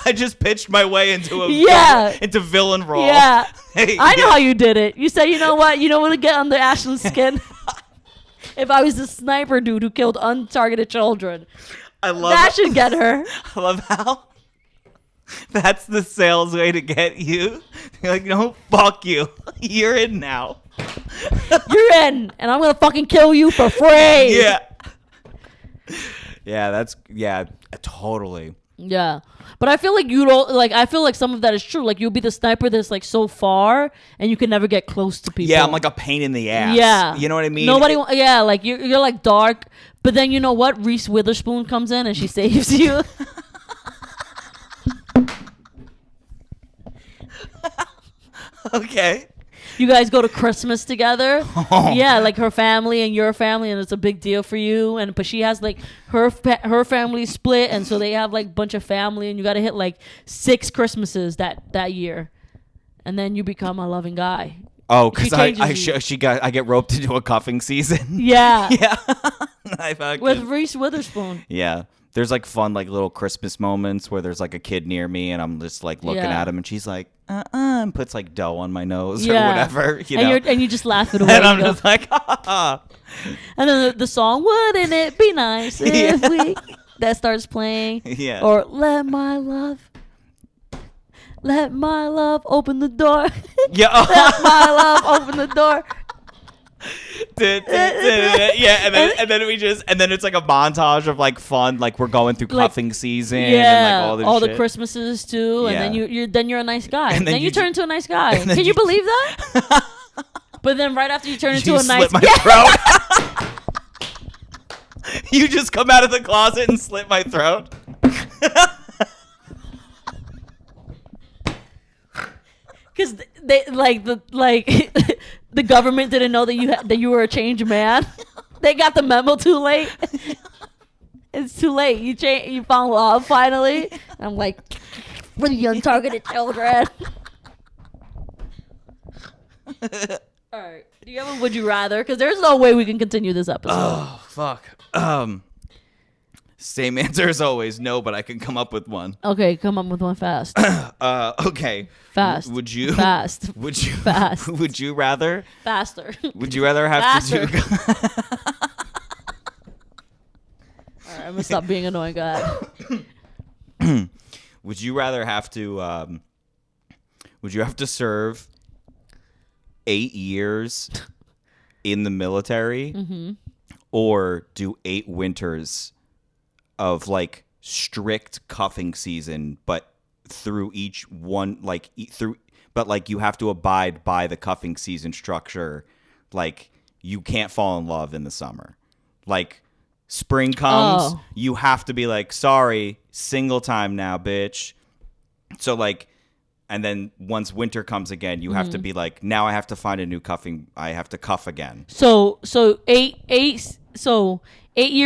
Speaker 1: I just pitched my way into villain role.
Speaker 2: Yeah.
Speaker 1: Hey,
Speaker 2: I know how you did it. You said, you know what? You don't want to get under Ashley's skin. If I was the sniper dude who killed untargeted children,
Speaker 1: I love
Speaker 2: that should get her.
Speaker 1: I love how That's the sales way to get you. You're like, no, fuck you. You're in now.
Speaker 2: You're in, and I'm gonna fucking kill you for free.
Speaker 1: Yeah. Yeah, totally.
Speaker 2: Yeah. But I feel like you don't like. I feel like some of that is true. Like you'll be the sniper that's like so far, and you can never get close to people.
Speaker 1: Yeah, I'm like a pain in the ass.
Speaker 2: Yeah,
Speaker 1: you know what I mean.
Speaker 2: Yeah, like you're like dark, but then you know what? Reese Witherspoon comes in and she saves you.
Speaker 1: Okay.
Speaker 2: You guys go to Christmas together.
Speaker 1: Oh.
Speaker 2: Yeah, like her family and your family, and it's a big deal for you. But she has like her family split, and so they have like a bunch of family, and you got to hit like 6 Christmases that year, and then you become a loving guy.
Speaker 1: Oh, because I get roped into a cuffing season.
Speaker 2: Yeah.
Speaker 1: Yeah.
Speaker 2: With Reese Witherspoon.
Speaker 1: Yeah. There's like fun like little Christmas moments where there's like a kid near me and I'm just like looking at him and she's like, and puts like dough on my nose or whatever. You know?
Speaker 2: And you just laugh it away.
Speaker 1: And I'm just like, ha.
Speaker 2: And then the song, wouldn't it be nice if we, that starts playing.
Speaker 1: Yeah.
Speaker 2: Or let my love open the door.
Speaker 1: Yeah.
Speaker 2: Let my love open the door.
Speaker 1: Yeah, and then it's like a montage of like fun, like we're going through cuffing season, and like all this shit.
Speaker 2: The Christmases too, and then you're a nice guy.
Speaker 1: And
Speaker 2: then you turn into a nice guy. Can you believe that? But then right after you turn into a nice
Speaker 1: guy, slit my throat. You just come out of the closet and slit my throat.
Speaker 2: Because they the government didn't know that you were a changed man. They got the memo too late. It's too late. You found love finally. I'm like, for the untargeted children. All right. Do you have a would you rather? Because there's no way we can continue this episode.
Speaker 1: Oh fuck. Same answer as always. No, but I can come up with one.
Speaker 2: Okay, come up with one fast.
Speaker 1: Okay.
Speaker 2: Fast.
Speaker 1: Would you?
Speaker 2: Fast.
Speaker 1: Would you?
Speaker 2: Fast.
Speaker 1: Would you rather?
Speaker 2: Faster.
Speaker 1: Would you rather have
Speaker 2: Faster.
Speaker 1: to do?
Speaker 2: All right, I'm gonna stop being annoying, guy.
Speaker 1: Would you rather have to? Would you have to serve 8 years in the military, or do 8 winters of like strict cuffing season, but through each one, like but like you have to abide by the cuffing season structure. Like you can't fall in love in the summer. Like spring comes, you have to be like, sorry, single time now, bitch. So like, and then once winter comes again, you have to be like, now I have to find a new cuffing. I have to cuff again.
Speaker 2: So 8 years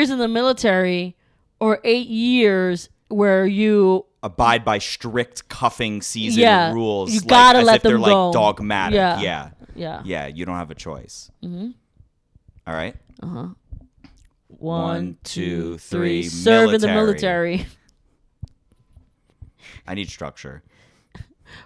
Speaker 2: in the military, or 8 years where you
Speaker 1: abide by strict cuffing season rules.
Speaker 2: You gotta
Speaker 1: like,
Speaker 2: let
Speaker 1: as if
Speaker 2: them
Speaker 1: they're
Speaker 2: go.
Speaker 1: like dogmatic.
Speaker 2: Yeah.
Speaker 1: Yeah, you don't have a choice. All right.
Speaker 2: 1, 2, 3.
Speaker 1: Military.
Speaker 2: Serve in the military.
Speaker 1: I need structure.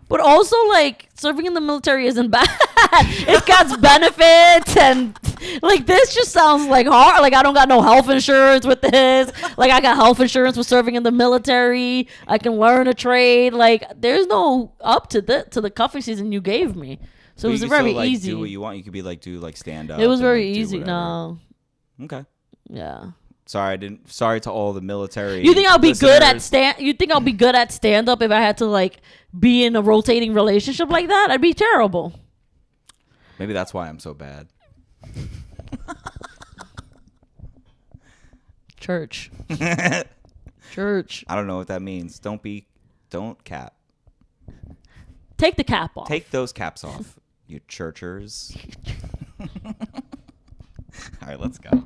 Speaker 2: But also, like, serving in the military isn't bad. It got benefits, and like this just sounds like hard. Like I don't got no health insurance with this. Like I got health insurance with serving in the military. I can learn a trade. Like there's no up to the cuffing season you gave me. So it was very
Speaker 1: still, like,
Speaker 2: easy.
Speaker 1: Do what you want. You could be like do like stand up.
Speaker 2: It was
Speaker 1: and,
Speaker 2: very
Speaker 1: like,
Speaker 2: easy.
Speaker 1: whatever.
Speaker 2: No.
Speaker 1: Okay.
Speaker 2: Yeah.
Speaker 1: Sorry to all the military.
Speaker 2: You think I'll be good at
Speaker 1: listeners.
Speaker 2: You think I'll be good at stand up if I had to like be in a rotating relationship like that? I'd be terrible.
Speaker 1: Maybe that's why I'm so bad.
Speaker 2: Church. Church.
Speaker 1: I don't know what that means. Don't cap.
Speaker 2: Take the cap off.
Speaker 1: Take those caps off, you churchers. All right, let's go.